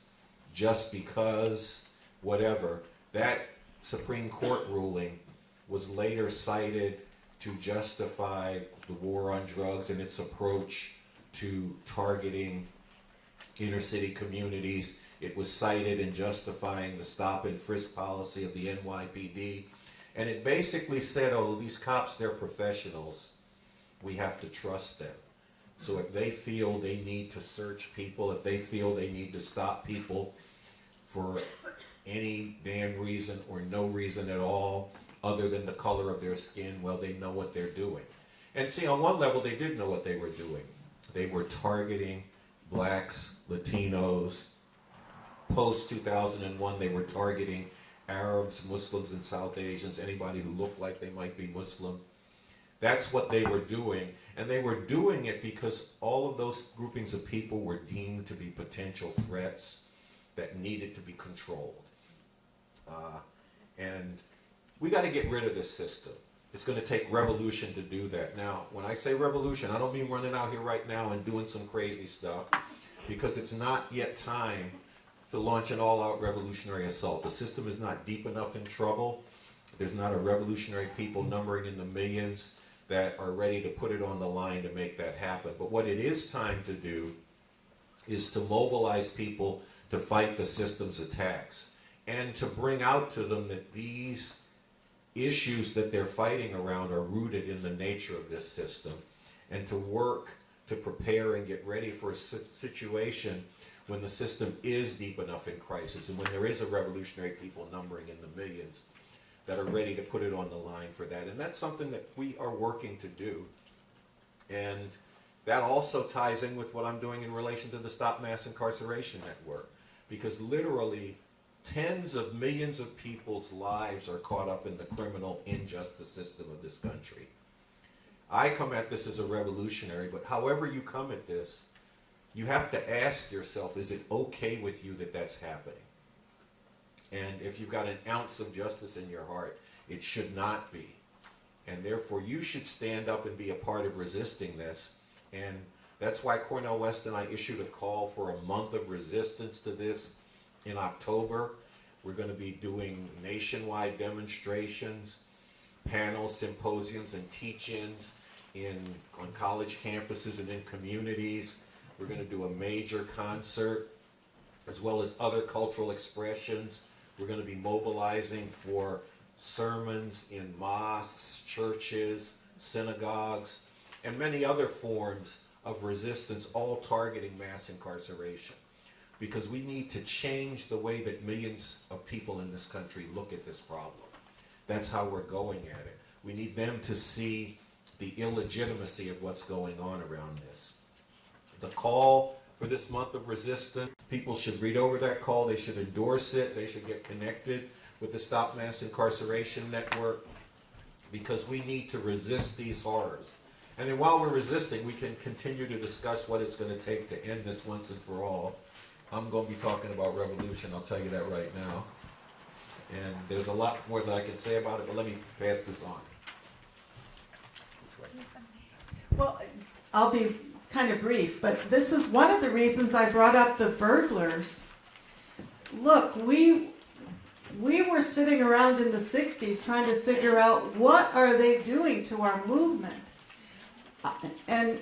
just because, whatever. That Supreme Court ruling was later cited to justify the war on drugs and its approach to targeting inner city communities. It was cited in justifying the stop and frisk policy of the NYPD. And it basically said, oh, these cops, they're professionals. We have to trust them. So if they feel they need to search people, if they feel they need to stop people for any damn reason or no reason at all, other than the color of their skin, well, they know what they're doing. And see, on one level, they did know what they were doing. They were targeting blacks, Latinos. Post-2001, they were targeting Arabs, Muslims, and South Asians, anybody who looked like they might be Muslim. That's what they were doing. And they were doing it because all of those groupings of people were deemed to be potential threats that needed to be controlled. And we got to get rid of this system. It's going to take revolution to do that. Now, when I say revolution, I don't mean running out here right now and doing some crazy stuff, because it's not yet time to launch an all-out revolutionary assault. The system is not deep enough in trouble. There's not a revolutionary people numbering in the millions that are ready to put it on the line to make that happen. But what it is time to do is to mobilize people to fight the system's attacks, and to bring out to them that these issues that they're fighting around are rooted in the nature of this system, and to work to prepare and get ready for a situation when the system is deep enough in crisis, and when there is a revolutionary people numbering in the millions that are ready to put it on the line for that. And that's something that we are working to do. And that also ties in with what I'm doing in relation to the Stop Mass Incarceration Network, because literally tens of millions of people's lives are caught up in the criminal injustice system of this country. I come at this as a revolutionary, but however you come at this, you have to ask yourself, is it okay with you that that's happening? And if you've got an ounce of justice in your heart, it should not be. And therefore, you should stand up and be a part of resisting this. And that's why Cornel West and I issued a call for a month of resistance to this in October. We're going to be doing nationwide demonstrations, panels, symposiums, and teach-ins on college campuses and in communities. We're going to do a major concert, as well as other cultural expressions. We're going to be mobilizing for sermons in mosques, churches, synagogues, and many other forms of resistance, all targeting mass incarceration. Because we need to change the way that millions of people in this country look at this problem. That's how we're going at it. We need them to see the illegitimacy of what's going on around this. The call for this month of resistance, people should read over that call, they should endorse it, they should get connected with the Stop Mass Incarceration Network, because we need to resist these horrors. And then while we're resisting, we can continue to discuss what it's going to take to end this once and for all. I'm going to be talking about revolution, I'll tell you that right now. And there's a lot more that I can say about it, but let me pass this on. Well, I'll be kind of brief, but this is one of the reasons I brought up the burglars. Look, we were sitting around in the 60s trying to figure out what are they doing to our movement. And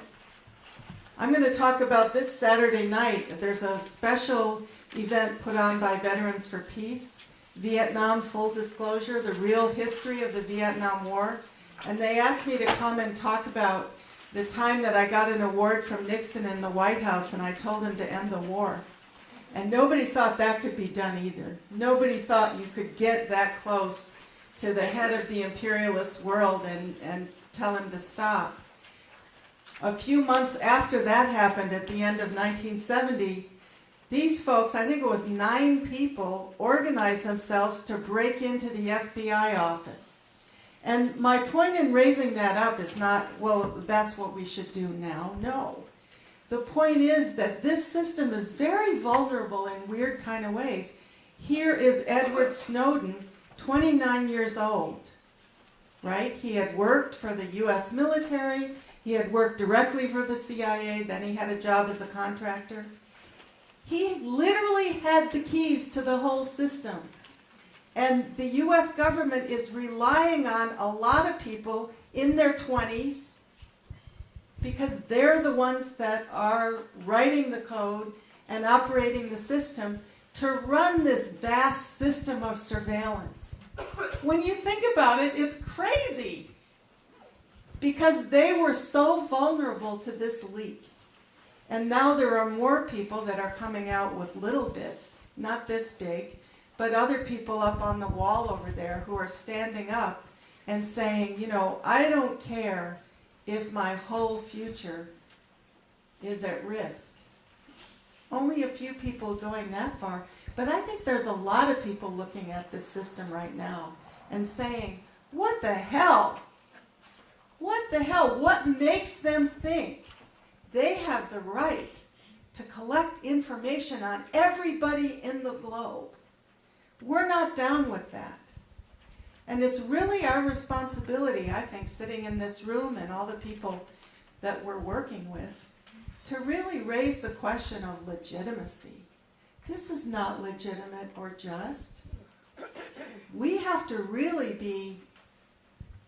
I'm going to talk about this Saturday night. There's a special event put on by Veterans for Peace, Viet Nam, full disclosure, the real history of the Viet Nam War. And they asked me to come and talk about the time that I got an award from Nixon in the White House, and I told him to end the war. And nobody thought that could be done either. Nobody thought you could get that close to the head of the imperialist world and tell him to stop. A few months after that happened, at the end of 1970, these folks, I think it was 9 people, organized themselves to break into the FBI office. And my point in raising that up is not, well, that's what we should do now. No. The point is that this system is very vulnerable in weird kind of ways. Here is Edward Snowden, 29 years old, right? He had worked for the U.S. military. He had worked directly for the CIA. Then he had a job as a contractor. He literally had the keys to the whole system. And the U.S. government is relying on a lot of people in their 20s because they're the ones that are writing the code and operating the system to run this vast system of surveillance. When you think about it, it's crazy because they were so vulnerable to this leak. And now there are more people that are coming out with little bits, not this big, but other people up on the wall over there who are standing up and saying, you know, I don't care if my whole future is at risk. Only a few people going that far. But I think there's a lot of people looking at this system right now and saying, what the hell? What the hell? What makes them think they have the right to collect information on everybody in the globe? We're not down with that. And it's really our responsibility, I think, sitting in this room and all the people that we're working with, to really raise the question of legitimacy. This is not legitimate or just. We have to really be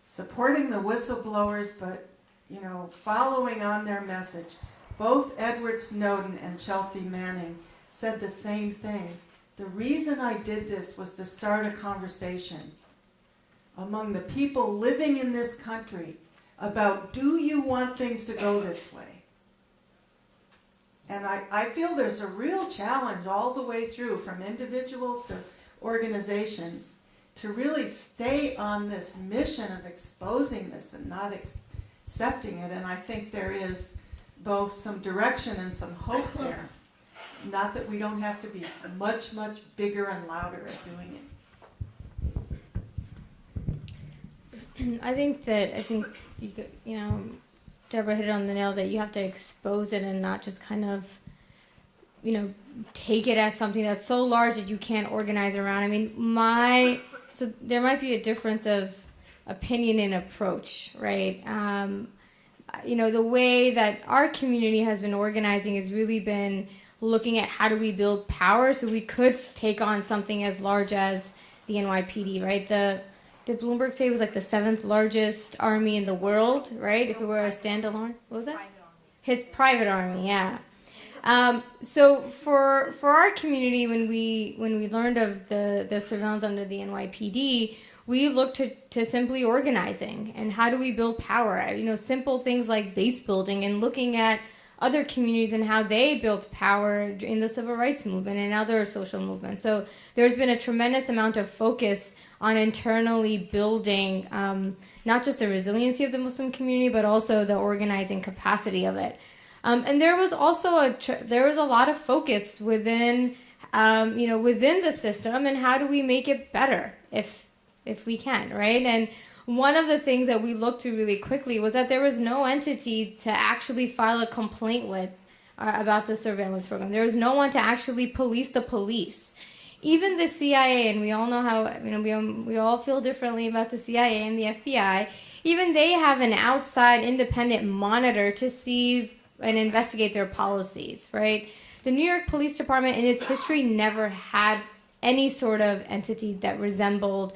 supporting the whistleblowers, but, you know, following on their message. Both Edward Snowden and Chelsea Manning said the same thing. The reason I did this was to start a conversation among the people living in this country about, do you want things to go this way? And I feel there's a real challenge all the way through, from individuals to organizations, to really stay on this mission of exposing this and not accepting it. And I think there is both some direction and some hope there. Not that we don't have to be much, much bigger and louder at doing it. I think you could, Deborah hit it on the nail that you have to expose it and not just kind of, take it as something that's so large that you can't organize around. I mean, so there might be a difference of opinion and approach, right? The way that our community has been organizing has really been looking at how do we build power so we could take on something as large as the NYPD, right? Did Bloomberg say it was like the 7th largest army in the world, right? If it were a standalone, what was that? Private army. His private army, yeah. So for our community, when we learned of the surveillance under the NYPD, we looked to simply organizing and how do we build power? Simple things like base building and looking at other communities and how they built power in the civil rights movement and other social movements. So there's been a tremendous amount of focus on internally building not just the resiliency of the Muslim community, but also the organizing capacity of it. And there was also there was a lot of focus within within the system and how do we make it better if we can, right? And one of the things that we looked to really quickly was that there was no entity to actually file a complaint with about the surveillance program. There was no one to actually police the police. Even the CIA, and we all know how, we all feel differently about the CIA and the FBI, even they have an outside independent monitor to see and investigate their policies, right? The New York Police Department in its history never had any sort of entity that resembled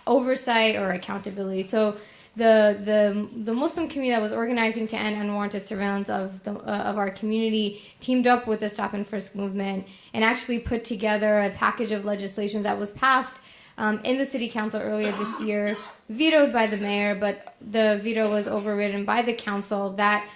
oversight or accountability. So the Muslim community that was organizing to end unwarranted surveillance of our community teamed up with the Stop and Frisk movement and actually put together a package of legislation that was passed in the city council earlier this year, vetoed by the mayor, but the veto was overridden by the council that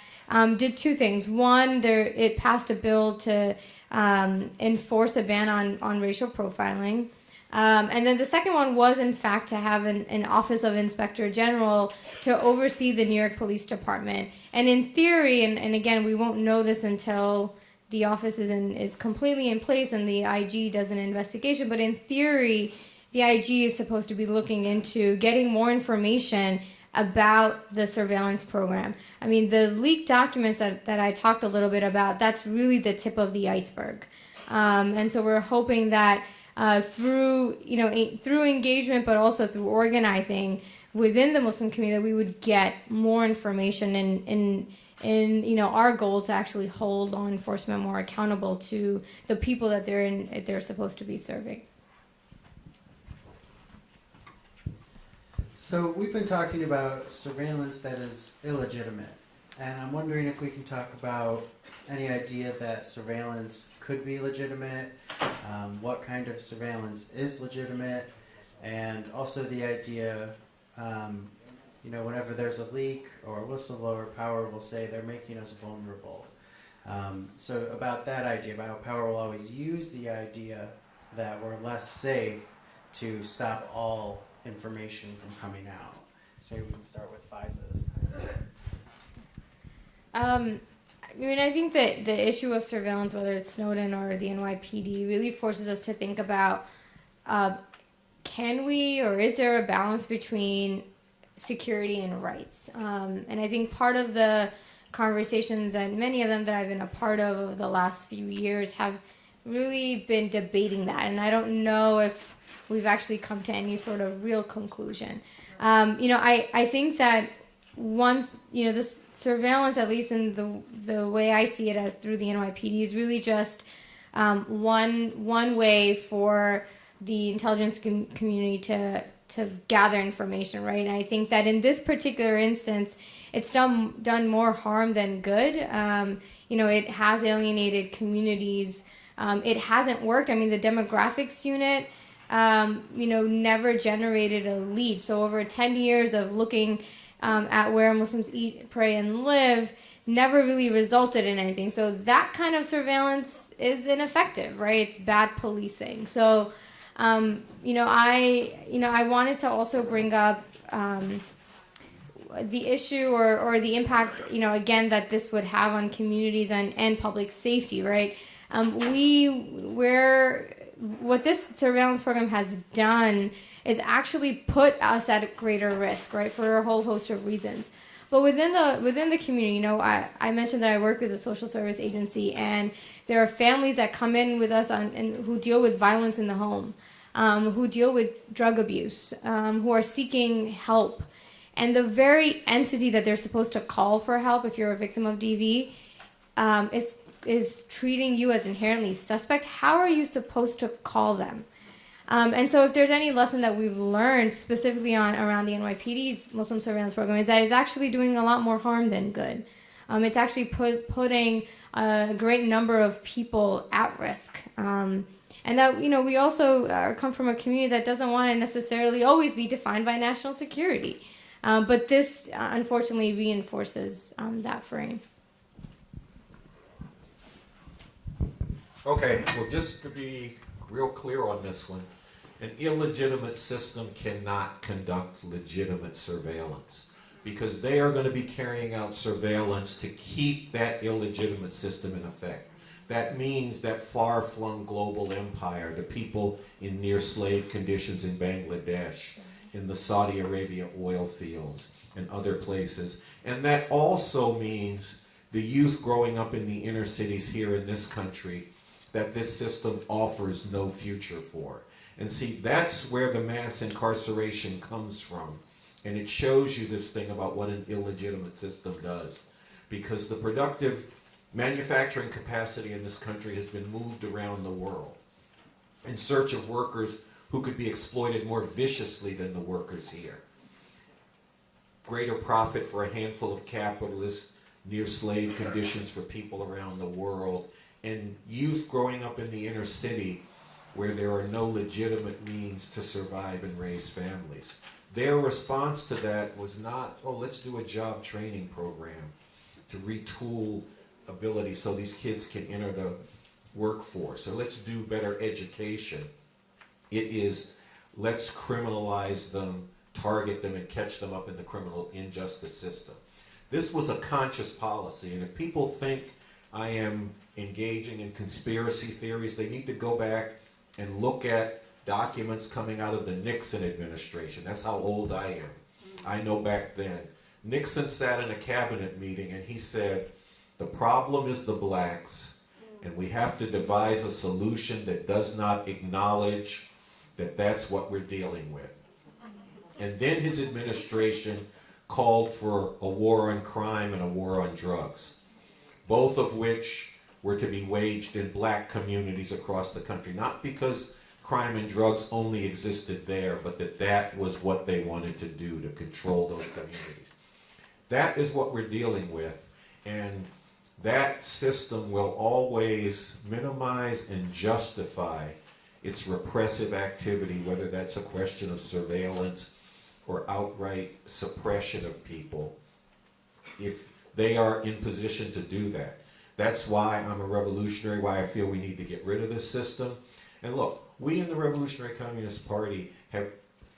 did two things. One, it passed a bill to enforce a ban on racial profiling. And then the second one was, in fact, to have an Office of Inspector General to oversee the New York Police Department. And in theory, and again, we won't know this until the office is completely in place and the IG does an investigation, but in theory, the IG is supposed to be looking into getting more information about the surveillance program. I mean, the leaked documents that I talked a little bit about, that's really the tip of the iceberg. And so we're hoping that through engagement, but also through organizing within the Muslim community, we would get more information in our goal to actually hold law enforcement more accountable to the people that they're supposed to be serving. So we've been talking about surveillance that is illegitimate, and I'm wondering if we can talk about any idea that surveillance could be legitimate, what kind of surveillance is legitimate, and also the idea, whenever there's a leak or a whistleblower, Power will say they're making us vulnerable. So about that idea, about how Power will always use the idea that we're less safe to stop all information from coming out. So maybe we can start with FISA this time. I think that the issue of surveillance, whether it's Snowden or the NYPD, really forces us to think about can we, or is there a balance between security and rights? And I think part of the conversations, and many of them that I've been a part of over the last few years, have really been debating that. And I don't know if we've actually come to any sort of real conclusion. I think that this surveillance, at least in the way I see it as through the NYPD, is really just one way for the intelligence community to gather information, right? And I think that in this particular instance, it's done more harm than good. It has alienated communities. It hasn't worked. I mean, the demographics unit, never generated a lead. So over 10 years of looking at where Muslims eat, pray, and live never really resulted in anything. So that kind of surveillance is ineffective, right? It's bad policing. So, I wanted to also bring up the issue or the impact, again, that this would have on communities and public safety, right? What this surveillance program has done is actually put us at greater risk, right, for a whole host of reasons. But within the community, I mentioned that I work with a social service agency, and there are families that come in with us and who deal with violence in the home, who deal with drug abuse, who are seeking help. And the very entity that they're supposed to call for help if you're a victim of DV is treating you as inherently suspect. How are you supposed to call them? And so if there's any lesson that we've learned specifically around the NYPD's Muslim surveillance program, is that it's actually doing a lot more harm than good. It's actually putting a great number of people at risk. And that, we also come from a community that doesn't want to necessarily always be defined by national security. But this, unfortunately, reinforces that frame. Okay, well, just to be real clear on this one, an illegitimate system cannot conduct legitimate surveillance because they are going to be carrying out surveillance to keep that illegitimate system in effect. That means that far-flung global empire, the people in near slave conditions in Bangladesh, in the Saudi Arabia oil fields, and other places. And that also means the youth growing up in the inner cities here in this country that this system offers no future for. And see, that's where the mass incarceration comes from. And it shows you this thing about what an illegitimate system does. Because the productive manufacturing capacity in this country has been moved around the world in search of workers who could be exploited more viciously than the workers here. Greater profit for a handful of capitalists, near slave conditions for people around the world, and youth growing up in the inner city where there are no legitimate means to survive and raise families. Their response to that was not, oh, let's do a job training program to retool ability so these kids can enter the workforce, or let's do better education. It is, let's criminalize them, target them, and catch them up in the criminal injustice system. This was a conscious policy, and if people think I am engaging in conspiracy theories, they need to go back and look at documents coming out of the Nixon administration. That's how old I am. I know back then. Nixon sat in a cabinet meeting and he said, the problem is the blacks, and we have to devise a solution that does not acknowledge that that's what we're dealing with. And then his administration called for a war on crime and a war on drugs, both of which were to be waged in black communities across the country, not because crime and drugs only existed there, but that was what they wanted to do, to control those communities. That is what we're dealing with, and that system will always minimize and justify its repressive activity, whether that's a question of surveillance or outright suppression of people, if they are in position to do that. That's why I'm a revolutionary, why I feel we need to get rid of this system. And look, we in the Revolutionary Communist Party have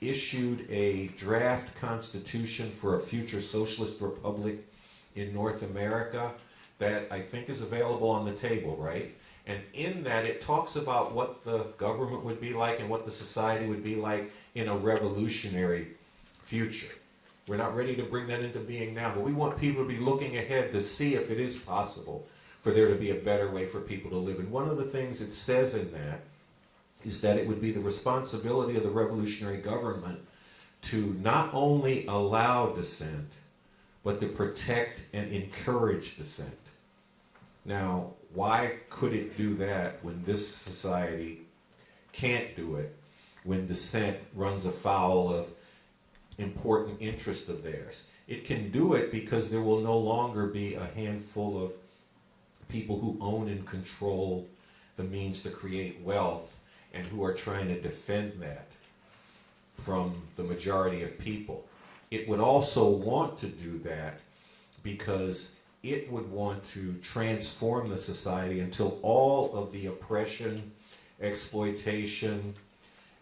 issued a draft constitution for a future socialist republic in North America that I think is available on the table, right? And in that, it talks about what the government would be like and what the society would be like in a revolutionary future. We're not ready to bring that into being now, but we want people to be looking ahead to see if it is possible for there to be a better way for people to live. And one of the things it says in that is that it would be the responsibility of the revolutionary government to not only allow dissent, but to protect and encourage dissent. Now, why could it do that when this society can't do it, when dissent runs afoul of important interest of theirs? It can do it because there will no longer be a handful of people who own and control the means to create wealth and who are trying to defend that from the majority of people. It would also want to do that because it would want to transform the society until all of the oppression, exploitation,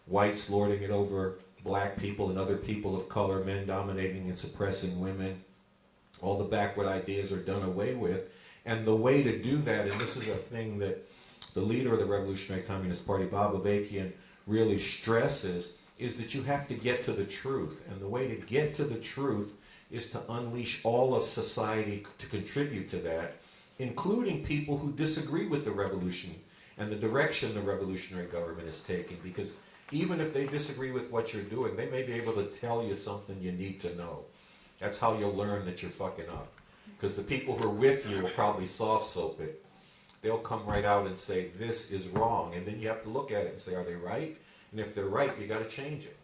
whites lording it over black people and other people of color, men dominating and suppressing women, all the backward ideas are done away with. And the way to do that, and this is a thing that the leader of the Revolutionary Communist Party, Bob Avakian, really stresses, is that you have to get to the truth. And the way to get to the truth is to unleash all of society to contribute to that, including people who disagree with the revolution and the direction the revolutionary government is taking. Because even if they disagree with what you're doing, they may be able to tell you something you need to know. That's how you'll learn that you're fucking up. Because the people who are with you will probably soft soap it. They'll come right out and say, this is wrong. And then you have to look at it and say, are they right? And if they're right, you got to change it.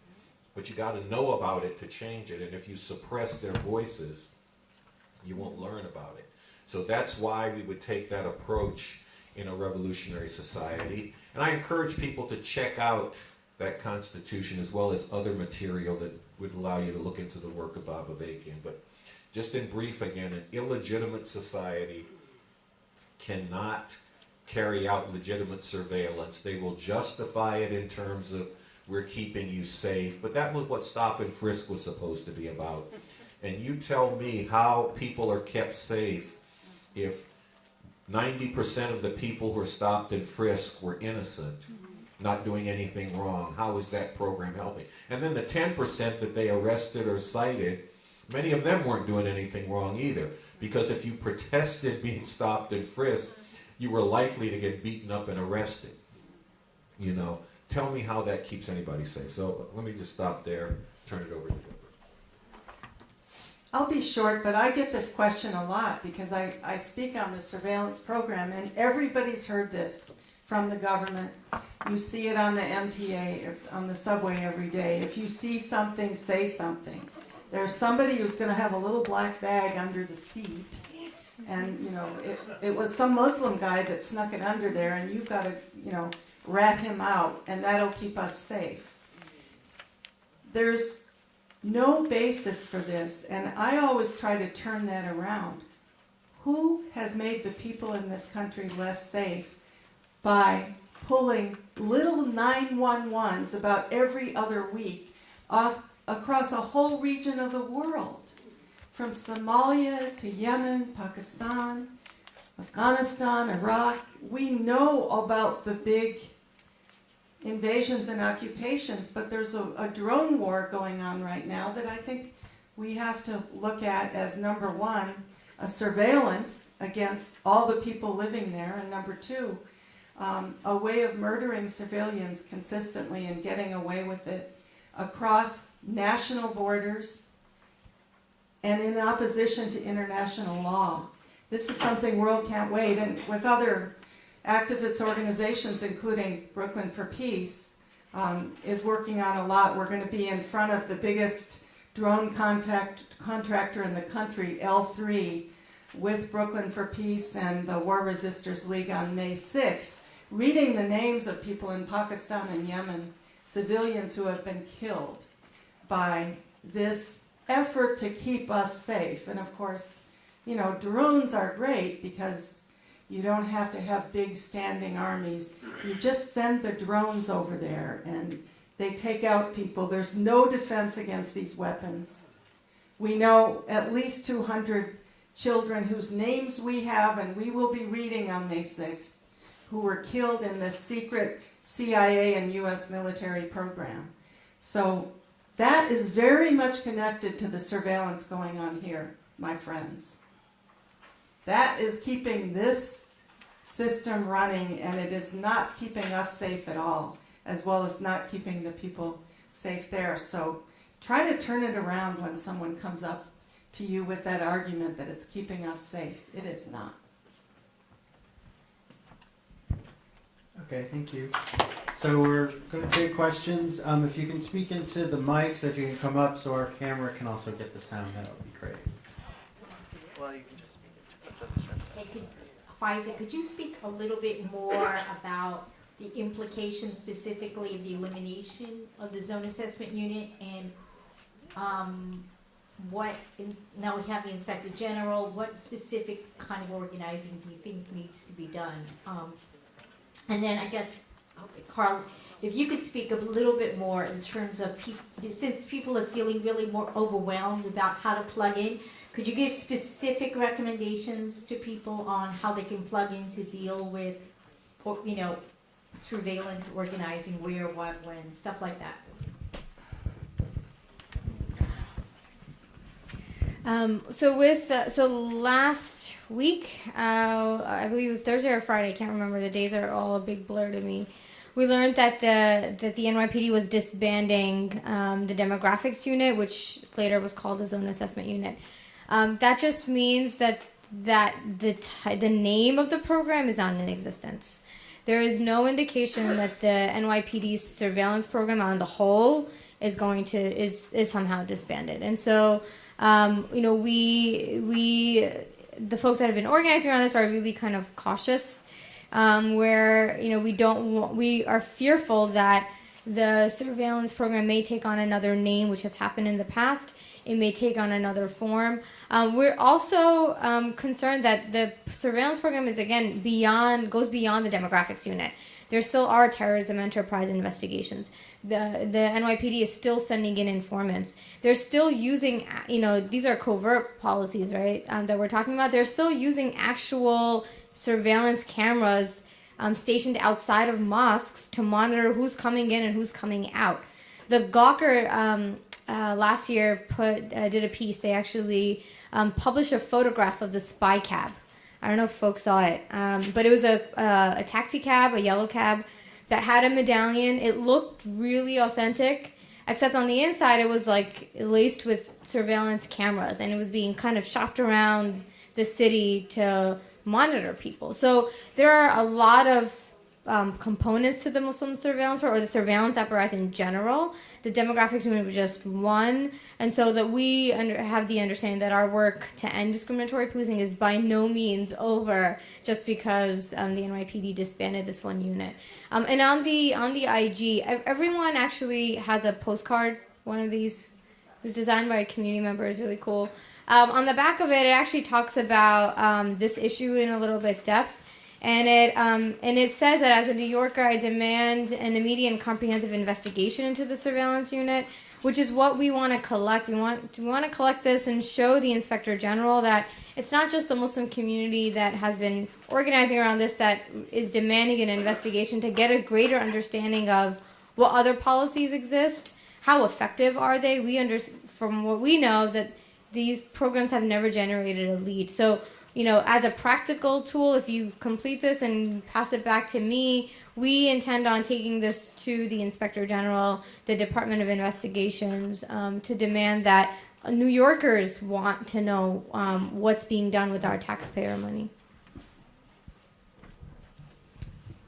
But you got to know about it to change it. And if you suppress their voices, you won't learn about it. So that's why we would take that approach in a revolutionary society. And I encourage people to check out that Constitution as well as other material that would allow you to look into the work of Bob Avakian. But just in brief again, an illegitimate society cannot carry out legitimate surveillance. They will justify it in terms of we're keeping you safe, but that was what stop and frisk was supposed to be about. And you tell me how people are kept safe if 90% of the people who are stopped and frisked were innocent, not doing anything wrong. How is that program helping? And then the 10% that they arrested or cited, many of them weren't doing anything wrong either. Because if you protested being stopped and frisked, you were likely to get beaten up and arrested. You know, tell me how that keeps anybody safe. So let me just stop there, turn it over to Deborah. I'll be short, but I get this question a lot because I speak on the surveillance program, and everybody's heard this from the government. You see it on the MTA, on the subway every day. If you see something, say something. There's somebody who's going to have a little black bag under the seat, and you know it was some Muslim guy that snuck it under there, and you've got to rat him out, and that'll keep us safe. There's no basis for this, and I always try to turn that around. Who has made the people in this country less safe by pulling little 911s about every other week off across a whole region of the world, from Somalia to Yemen, Pakistan, Afghanistan, Iraq? We know about the big invasions and occupations, but there's a drone war going on right now that I think we have to look at as, number one, a surveillance against all the people living there, and number two, a way of murdering civilians consistently and getting away with it across national borders and in opposition to international law. This is something World Can't Wait, and with other activist organizations, including Brooklyn for Peace, is working on a lot. We're going to be in front of the biggest drone contractor in the country, L3, with Brooklyn for Peace and the War Resisters League on May 6th, reading the names of people in Pakistan and Yemen, civilians who have been killed by this effort to keep us safe. And of course, you know, drones are great because you don't have to have big standing armies. You just send the drones over there and they take out people. There's no defense against these weapons. We know at least 200 children whose names we have and we will be reading on May 6th who were killed in this secret CIA and US military program. So that is very much connected to the surveillance going on here, my friends. That is keeping this system running, and it is not keeping us safe at all, as well as not keeping the people safe there. So try to turn it around when someone comes up to you with that argument that it's keeping us safe. It is not. Okay, thank you. So we're going to take questions. If you can speak into the mic, so if you can come up so our camera can also get the sound, that would be great. Well, you can just speak into it. Doesn't stress. Okay, Faiza, could you speak a little bit more about the implications specifically of the elimination of the zone assessment unit and now we have the Inspector General, what specific kind of organizing do you think needs to be done? And then I guess, Carl, if you could speak a little bit more in terms of, since people are feeling really more overwhelmed about how to plug in, could you give specific recommendations to people on how they can plug in to deal with, you know, surveillance, organizing, where, what, when, stuff like that? So last week, I believe it was Thursday or Friday, I can't remember, the days are all a big blur to me. We learned that the NYPD was disbanding the demographics unit, which later was called the zone assessment unit. That just means that the name of the program is not in existence. There is no indication that the NYPD's surveillance program on the whole is somehow disbanded. And so, you know, the folks that have been organizing around this are really kind of cautious, where, you know, we are fearful that the surveillance program may take on another name, which has happened in the past. It may take on another form. We're also concerned that the surveillance program is, again, goes beyond the demographics unit. There still are terrorism enterprise investigations. The NYPD is still sending in informants. They're still using, you know, these are covert policies, right, that we're talking about. They're still using actual surveillance cameras stationed outside of mosques to monitor who's coming in and who's coming out. The Gawker last year did a piece. They actually published a photograph of the spy cab. I don't know if folks saw it, but it was a taxi cab, a yellow cab, that had a medallion. It looked really authentic, except on the inside it was like laced with surveillance cameras, and it was being kind of shopped around the city to monitor people. So there are a lot of components to the Muslim surveillance or the surveillance apparatus in general. The demographics unit was just one, and so that we have the understanding that our work to end discriminatory policing is by no means over just because the NYPD disbanded this one unit. And on the IG, everyone actually has a postcard. One of these was designed by a community member. Is really cool. On the back of it, it actually talks about this issue in a little bit depth. And it says that as a New Yorker, I demand an immediate and comprehensive investigation into the surveillance unit, which is what we want to collect. We want to collect this and show the Inspector General that it's not just the Muslim community that has been organizing around this that is demanding an investigation to get a greater understanding of what other policies exist, how effective are they. From what we know, that these programs have never generated a lead. So, as a practical tool, if you complete this and pass it back to me, we intend on taking this to the Inspector General, the Department of Investigations, to demand that New Yorkers want to know what's being done with our taxpayer money.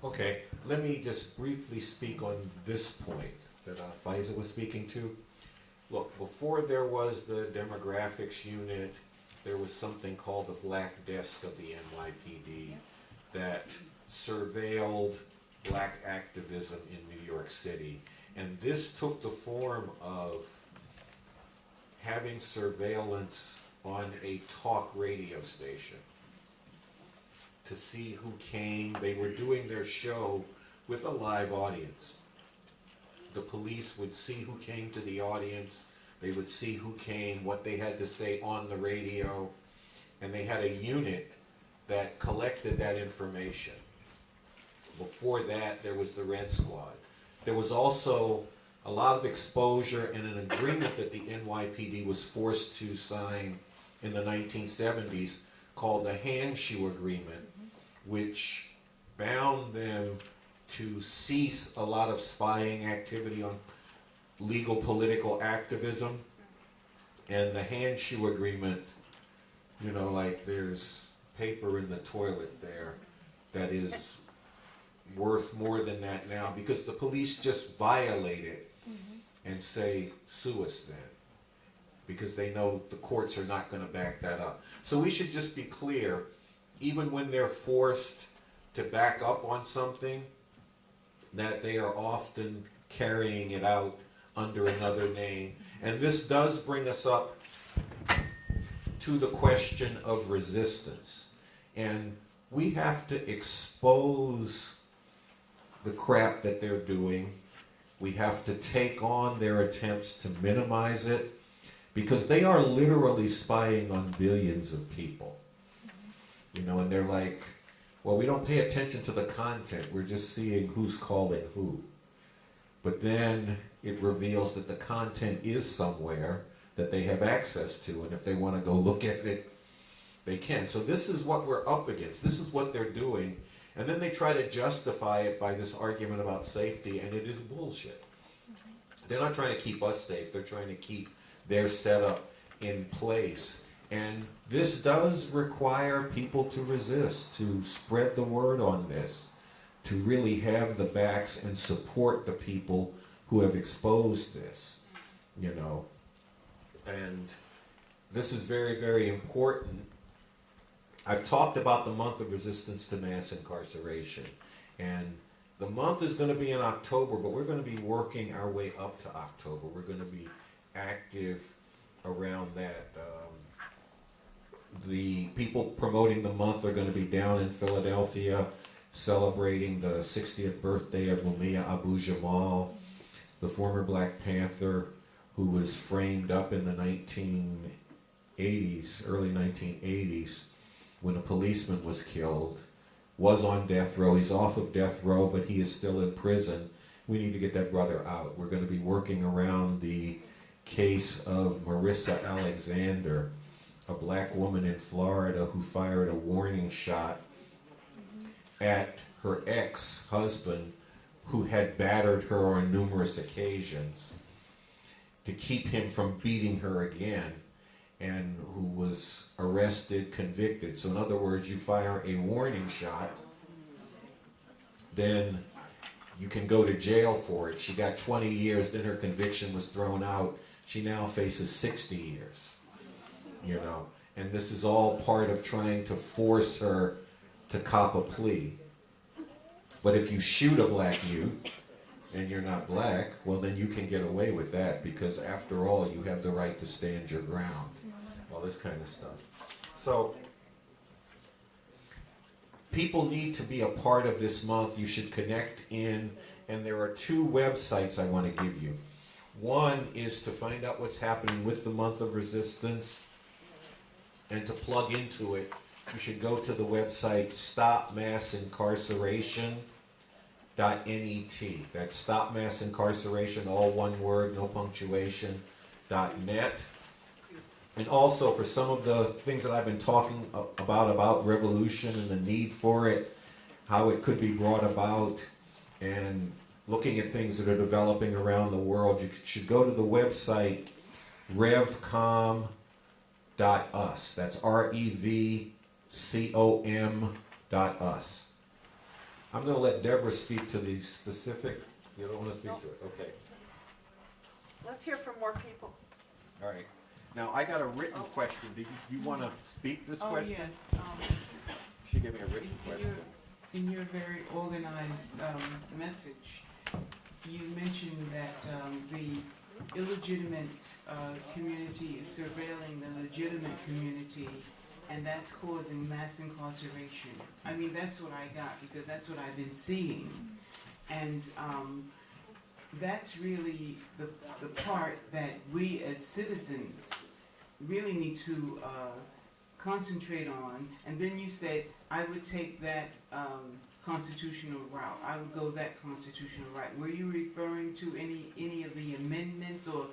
Okay, let me just briefly speak on this point that Faiza was speaking to. Look, before there was the demographics unit, there was something called the Black Desk of the NYPD that surveilled black activism in New York City. And this took the form of having surveillance on a talk radio station to see who came. They were doing their show with a live audience. The police would see who came to the audience. They would see who came, what they had to say on the radio, and they had a unit that collected that information. Before that, there was the Red Squad. There was also a lot of exposure and an agreement that the NYPD was forced to sign in the 1970s called the Handshoe Agreement, which bound them to cease a lot of spying activity on legal political activism. And the Handshoe Agreement, like there's paper in the toilet there that is worth more than that now because the police just violate it and say, sue us then, because they know the courts are not going to back that up. So we should just be clear, even when they're forced to back up on something, that they are often carrying it out under another name. And this does bring us up to the question of resistance. And we have to expose the crap that they're doing. We have to take on their attempts to minimize it, because they are literally spying on billions of people. And they're like, well, we don't pay attention to the content. We're just seeing who's calling who. But then it reveals that the content is somewhere that they have access to, and if they want to go look at it, they can. So this is what we're up against. This is what they're doing. And then they try to justify it by this argument about safety, and it is bullshit. They're not trying to keep us safe. They're trying to keep their setup in place. And this does require people to resist, to spread the word on this, to really have the backs and support the people who have exposed this, And this is very, very important. I've talked about the month of resistance to mass incarceration. And the month is going to be in October, but we're going to be working our way up to October. We're going to be active around that. The people promoting the month are going to be down in Philadelphia celebrating the 60th birthday of Mumia Abu-Jamal, the former Black Panther who was framed up in the 1980s, early 1980s, when a policeman was killed, was on death row. He's off of death row, but he is still in prison. We need to get that brother out. We're going to be working around the case of Marissa Alexander, a black woman in Florida who fired a warning shot at her ex-husband who had battered her on numerous occasions to keep him from beating her again, and who was arrested, convicted. So in other words, you fire a warning shot, then you can go to jail for it. She got 20 years, then her conviction was thrown out. She now faces 60 years, you know. And this is all part of trying to force her to cop a plea. But if you shoot a black youth and you're not black, well, then you can get away with that, because after all, you have the right to stand your ground. All this kind of stuff. So people need to be a part of this month. You should connect in, and there are 2 websites I want to give you. One is to find out what's happening with the month of resistance, and to plug into it, you should go to the website stopmassincarceration.net. That's stopmassincarceration, all one word, no punctuation, .net. And also, for some of the things that I've been talking about revolution and the need for it, how it could be brought about, and looking at things that are developing around the world, you should go to the website revcom.us. That's REVCOM.us. I'm going to let Deborah speak to the specific. You don't want to speak to it? Okay. Let's hear from more people. All right. Now, I got a written question. Do you want to speak this question? Yes. She gave me a written question. In your very organized message, you mentioned that the illegitimate community is surveilling the legitimate community, and that's causing mass incarceration. I mean, that's what I got, because that's what I've been seeing. And that's really the part that we as citizens really need to concentrate on. And then you said, I would take that constitutional route. I would go that constitutional route. Were you referring to any of the amendments, or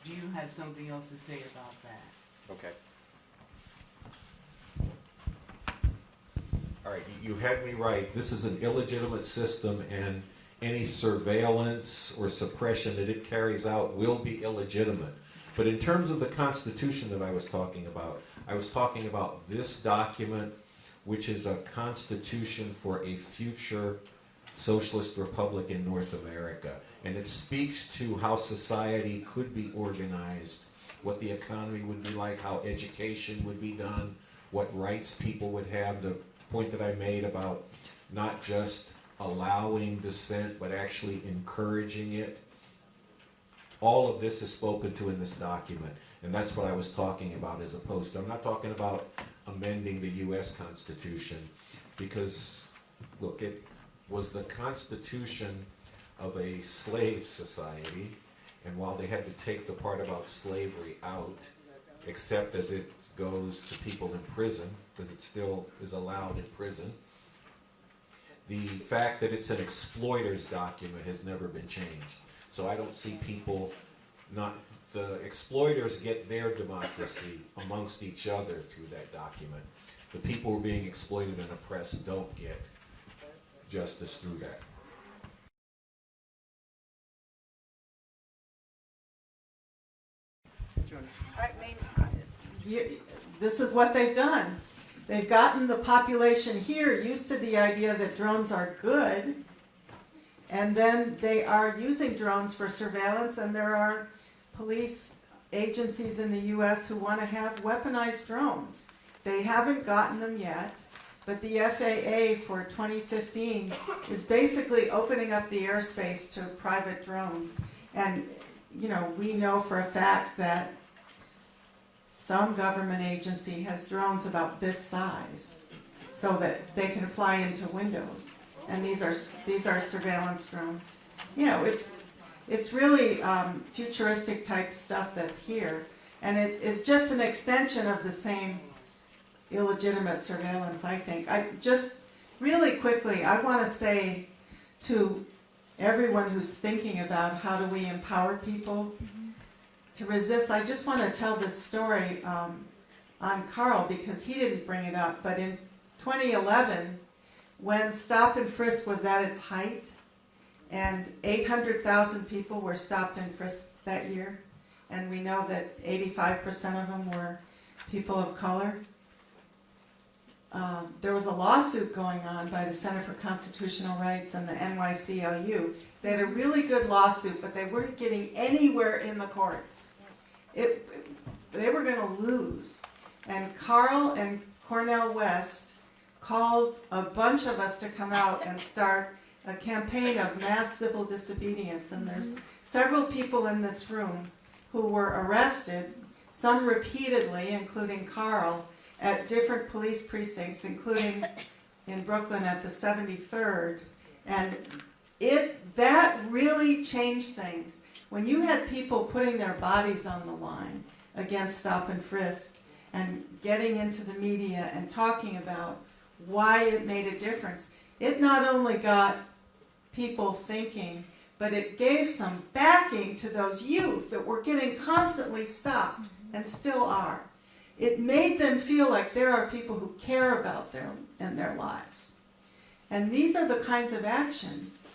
do you have something else to say about that? Okay. All right, you had me right. This is an illegitimate system, and any surveillance or suppression that it carries out will be illegitimate. But in terms of the Constitution that I was talking about this document, which is a constitution for a future socialist republic in North America. And it speaks to how society could be organized, what the economy would be like, how education would be done, what rights people would have, the point that I made about not just allowing dissent, but actually encouraging it. All of this is spoken to in this document, and that's what I was talking about, as opposed to, I'm not talking about amending the U.S. Constitution, because, look, it was the Constitution of a slave society, and while they had to take the part about slavery out, except as it goes to people in prison, because it still is allowed in prison, the fact that it's an exploiter's document has never been changed. So I don't see people not, the exploiters get their democracy amongst each other through that document. The people who are being exploited and oppressed don't get justice through that. This is what they've done. They've gotten the population here used to the idea that drones are good, and then they are using drones for surveillance, and there are police agencies in the U.S. who want to have weaponized drones. They haven't gotten them yet, but the FAA for 2015 is basically opening up the airspace to private drones. And, you know, we know for a fact that some government agency has drones about this size so that they can fly into windows. And these are surveillance drones. You know, it's really futuristic type stuff that's here. And it is just an extension of the same illegitimate surveillance, I think. I just, really quickly, I want to say to everyone who's thinking about how do we empower people to resist, I just want to tell this story on Carl, because he didn't bring it up, but in 2011, when stop and frisk was at its height, and 800,000 people were stopped and frisked that year, and we know that 85% of them were people of color. there was a lawsuit going on by the Center for Constitutional Rights and the NYCLU. They had a really good lawsuit, but they weren't getting anywhere in the courts. They were going to lose. And Carl and Cornel West called a bunch of us to come out and start a campaign of mass civil disobedience. And there's several people in this room who were arrested, some repeatedly, including Carl, at different police precincts, including in Brooklyn at the 73rd. And that really changed things. When you had people putting their bodies on the line against stop and frisk and getting into the media and talking about why it made a difference, it not only got people thinking, but it gave some backing to those youth that were getting constantly stopped and still are. It made them feel like there are people who care about them and their lives. And these are the kinds of actions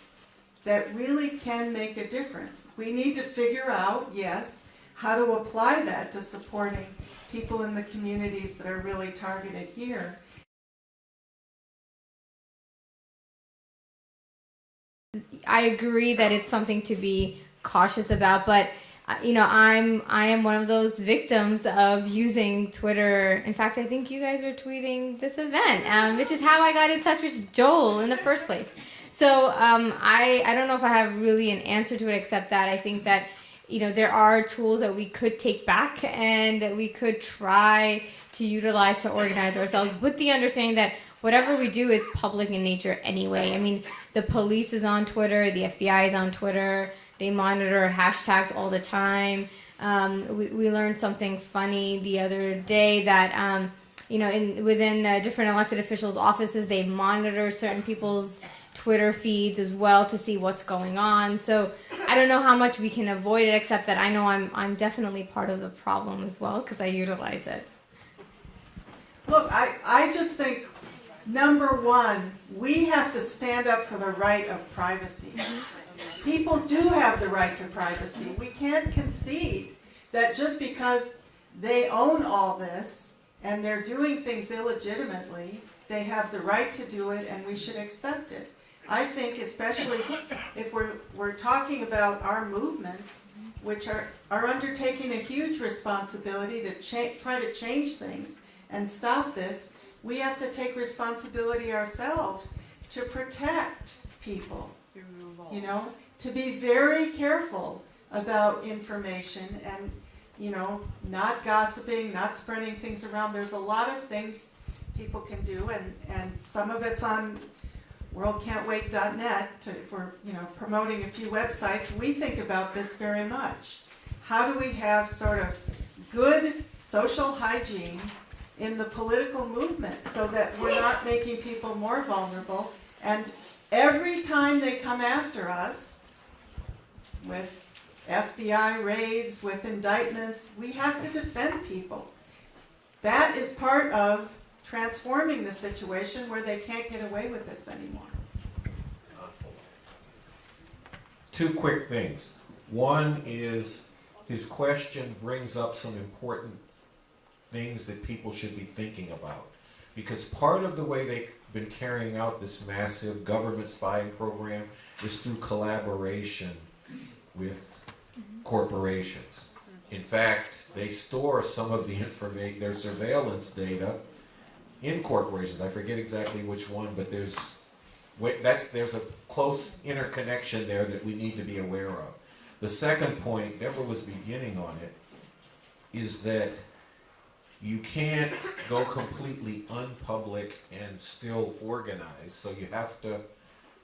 that really can make a difference. We need to figure out, yes, how to apply that to supporting people in the communities that are really targeted here. I agree that it's something to be cautious about, but I am one of those victims of using Twitter. In fact, I think you guys are tweeting this event, which is how I got in touch with Joel in the first place. So I don't know if I have really an answer to it, except that I think that there are tools that we could take back and that we could try to utilize to organize ourselves, with the understanding that whatever we do is public in nature anyway. I mean, the police is on Twitter, the FBI is on Twitter, they monitor hashtags all the time. We learned something funny the other day that, within different elected officials' offices, they monitor certain people's Twitter feeds as well to see what's going on. So I don't know how much we can avoid it, except that I know I'm definitely part of the problem as well because I utilize it. Look, I just think, number one, we have to stand up for the right of privacy. People do have the right to privacy. We can't concede that just because they own all this and they're doing things illegitimately, they have the right to do it and we should accept it. I think especially if we're talking about our movements, which are undertaking a huge responsibility to try to change things and stop this, we have to take responsibility ourselves to protect people, to be very careful about information and, not gossiping, not spreading things around. There's a lot of things people can do, and some of it's on worldcan'twait.net for promoting a few websites. We think about this very much. How do we have sort of good social hygiene in the political movement so that we're not making people more vulnerable? And every time they come after us with FBI raids, with indictments, we have to defend people. That is part of transforming the situation where they can't get away with this anymore. Two quick things. One is his question brings up some important things that people should be thinking about. Because part of the way they've been carrying out this massive government spying program is through collaboration with corporations. In fact, they store some of the their surveillance data in corporations. I forget exactly which one, but there's a close interconnection there that we need to be aware of. The second point, Deborah was beginning on it, is that you can't go completely unpublic and still organize. So you have to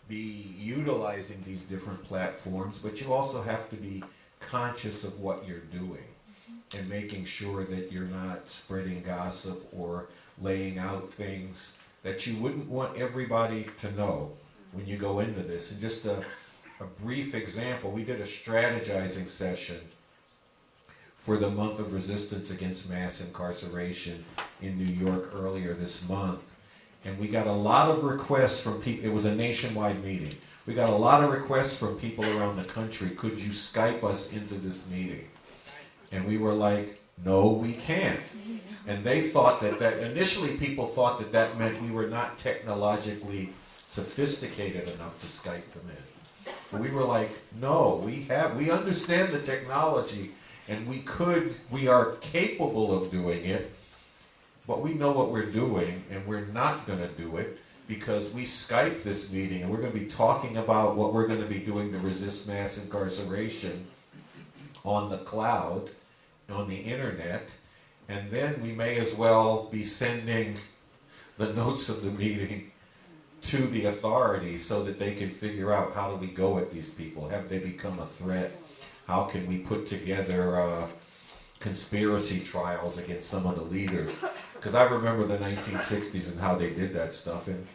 be utilizing these different platforms, but you also have to be conscious of what you're doing and making sure that you're not spreading gossip or laying out things that you wouldn't want everybody to know when you go into this. And just a brief example, we did a strategizing session for the month of resistance against mass incarceration in New York earlier this month. And we got a lot of requests from people. It was a nationwide meeting. We got a lot of requests from people around the country. Could you Skype us into this meeting? And we were like, no, we can't. And they thought that initially people thought that meant we were not technologically sophisticated enough to Skype them in. But we were like, no, we understand the technology, and we are capable of doing it, but we know what we're doing, and we're not going to do it because we Skype this meeting, and we're going to be talking about what we're going to be doing to resist mass incarceration on the cloud, on the internet, and then we may as well be sending the notes of the meeting to the authorities so that they can figure out how do we go at these people. Have they become a threat? How can we put together conspiracy trials against some of the leaders? Because I remember the 1960s and how they did that stuff, and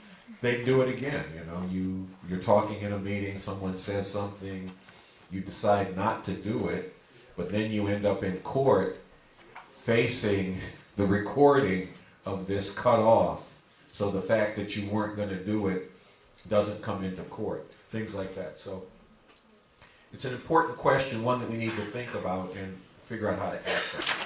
they do it again. You know, you're talking in a meeting, someone says something, you decide not to do it, but then you end up in court facing the recording of this cut off, so the fact that you weren't going to do it doesn't come into court. Things like that. So it's an important question, one that we need to think about and figure out how to act on.